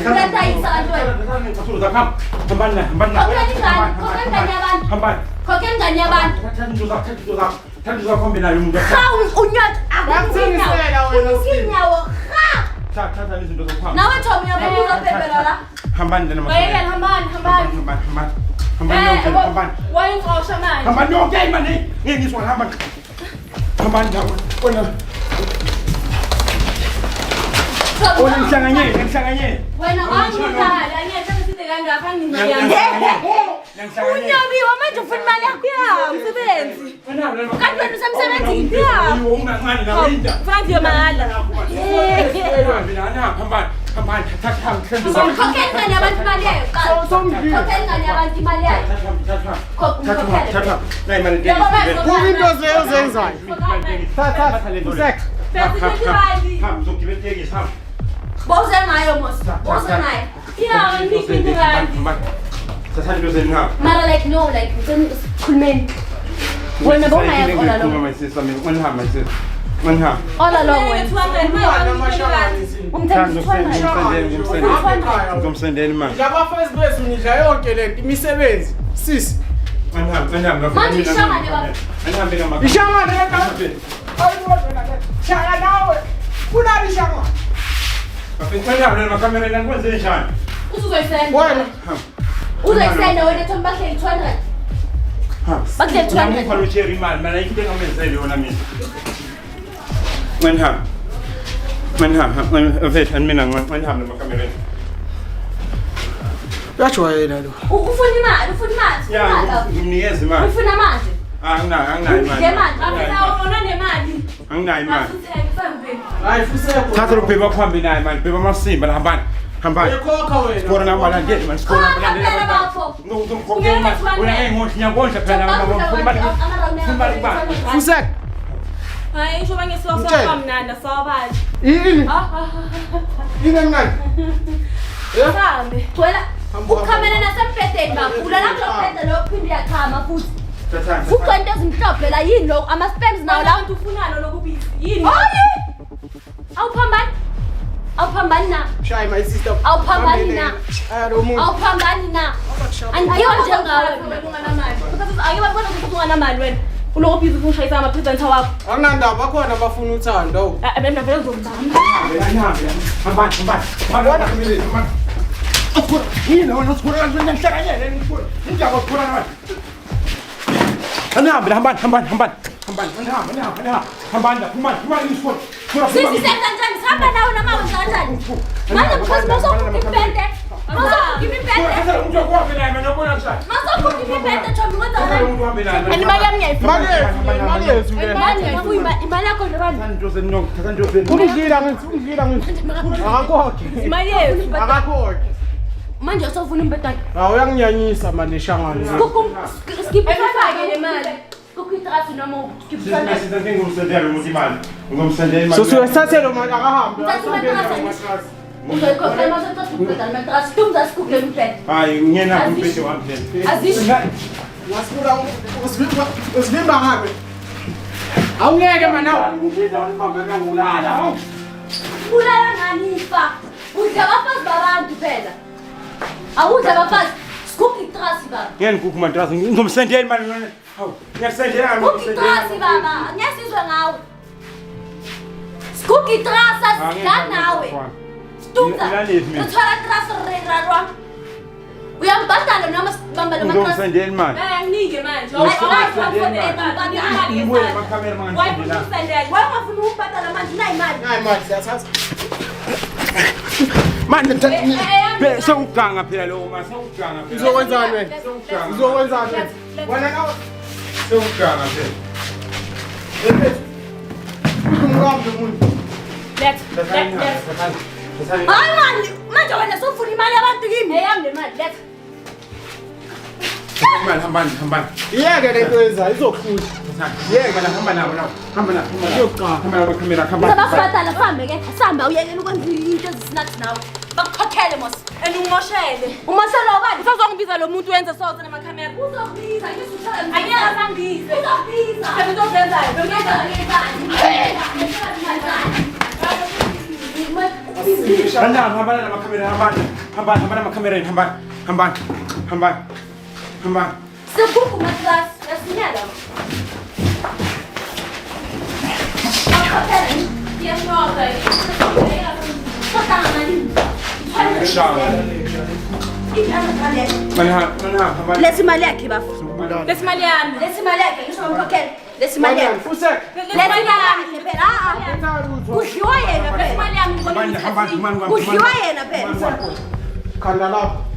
Unataka isajwe. Hapana. Kokengani abantu. Thatha kombe nayo umuntu. Unyot akunyawo. Thatha izinto zokuhamba. Nawe Tom uyabuza phepela la. Hambani ndana Wayeke hambani. Hambani. Wayengosha manje. Hambani okay manje. Ngiswa hambani. Hambani ndawo. Ngihlanganye. Wena awungidala ngiyethe sithi kangaka ngimali. Unyabiwa manje ufuna imali yakho ya msebenzi. Kanti wena usemsebenzini ya. Ungancane nawe inda. Ufuna mahala. Hambani. Thatha. Kokengani abantu imali yayo. Kokengani abantu imali yayo. Thatha. Nayi mali. Into zeyenzayo. Thatha. Sex. Uzogibeteki hamba. Boze ngayo mos. Boze ngayo. Yeah, ngikho kanti. Thatha into zenga. Mara like no like khulumeni. Wena bona yakhona lo. Manha. All along wena. Ngomsendeni manje. Ngaba first base nidla yonke lento imisebenzi. Sisi. Manha. Manje ishangane baba. Angihambe ngama. Ishangane yonke. Shaka nawe. Kuna ishangane. Manha na kamera yangu kwenze njani? Uzoyisenda. Wena. Uzoyisenda wena Tom bakhe 200. Bakhe 200. Ngifalo cherry imali mina ikide ngamenza yona mina. Manha. Vet mina manha na kamera. Uyajwayela lo. Ufuna imali. Ya, ngimnikeze imali. Ufuna manje. Anginayo imali. Ngemali. Afuna nemali. Anginayo imali. Hayi fuseko. Thatha lo bheba kuhambe naye manje, bheba amasimba la hambani. Uyakhokha wena. Skora na mali ngeke manje skora na mali. Ngizomkhokha imali. Wena engoti nyangodla phela imali. Fuseko. Hayi isho bangesofa kamnanda sawabazi. Yini? Yini mnandi? Hambe. Thola. Ukhamela nasempedeni bakhula la kulophethe lo phinde yachama futhi. Futhi into ezimhlophe la yini lo ama spams nawo la umuntu ufunana lokubisi. Yini? Awuphambani na. Shy my sister. Awuphambani na. Ayalomuntu. Awuphambani na. Angiyo njengawe ungana mali. Because ayibona ukuthi ungana mali wena. Ulokubhiza ukushayisa ama presenter wakho. Akunandaba bakhona abafuna uthando. Mina vele ngizomzama. Hambani. Malona kamile. Skora. Yini wena skora wena ngihlanganyele ngikho. Indaba skora na. Hambani ngishona. Sisi senza njani? Sihamba nawe noma unjani? Manje because masokhupha ibhende. Masokhupha ibhende. Hasa umuntu wakho naye mina ngibona njani? Masokhupha ibhende Tom wenza Hasa umuntu uhambe naye. Imali yami ngiyayifuna. Imali yethu le. Imali yakho ndabani? Thatha nto zenno. Ungidlila akakhokhi. Imali yethu. Akakhokhi. Manje usofuna imbedana. Hawu uyanginyanyisa manje shangane. Skip ifake le mali. Kukhithasi noma skip ifake. Sizangengumsendele umuntu imali. Ngomsendele imali. So siyasathe lo manje akahambe. Uzoyikhokha mase uqeda matrasi tumza sikugela uphela. Hayi ngiyena kumphethe wami phela. Azisho. Usivimba ngabe? Awungeke mana. Ulala ngani ifa? Udla abafazi babantu phela. Awudla abafazi. Sikuphi itrasi baba? Ngiyani kukho matrasi ngizomsendela imali ngene. Hawu, ngiyasendela Sikuphi itrasi baba? Ngiyasizwe ngawe. Sikuphi itrasi asidla nawe. Stumza. Uthwala itrasi rerarwa. Uyambhadala noma sibamba la matrasi. Ngizomsendela imali. Nginike manje. Ibuye makamera mangitsendela. Wayengafuna ukubhadala manje nayi imali. Hayi manje siyathatha. Manje sewuganga phela lo ma sewuganga phela. Uzokwenzani wena? Uzokwenzani wena? Wena nawe Sewuganga phela. umrambe umuntu. Let's. Hayi manje, manje wena sofuna imali yabantu kimi. Eyami le mali, let's. Imali hambani. Iyeke lento yenzayo izokhula. Yeke bana hamba nabo. Hamba nabo kamera Uzabafadala fambe ke. Samba uyekela ukwenza into ezisnathi nawe. Bakukhokhele mos. Ummoshele obani? Usazongibiza lo muntu wenze sonke namakhamera. Uzokubiza ngisuthela. Angiyeka sangibize. Uzokubiza. Uzozenzayo. Hamba namakamera. Sekuku matras, yasinyala. Bakukhokhele. Yeshoka. Lesi mali yakhe bafu. Lesi mali yami. Lesi mali yakhe ngisho ngikhokhele. Lesi mali yakhe. Lesi mali yakhe phela. Kudliwa yena phela. Lesi mali yami. Kudliwa yena phela. Khanda lapha.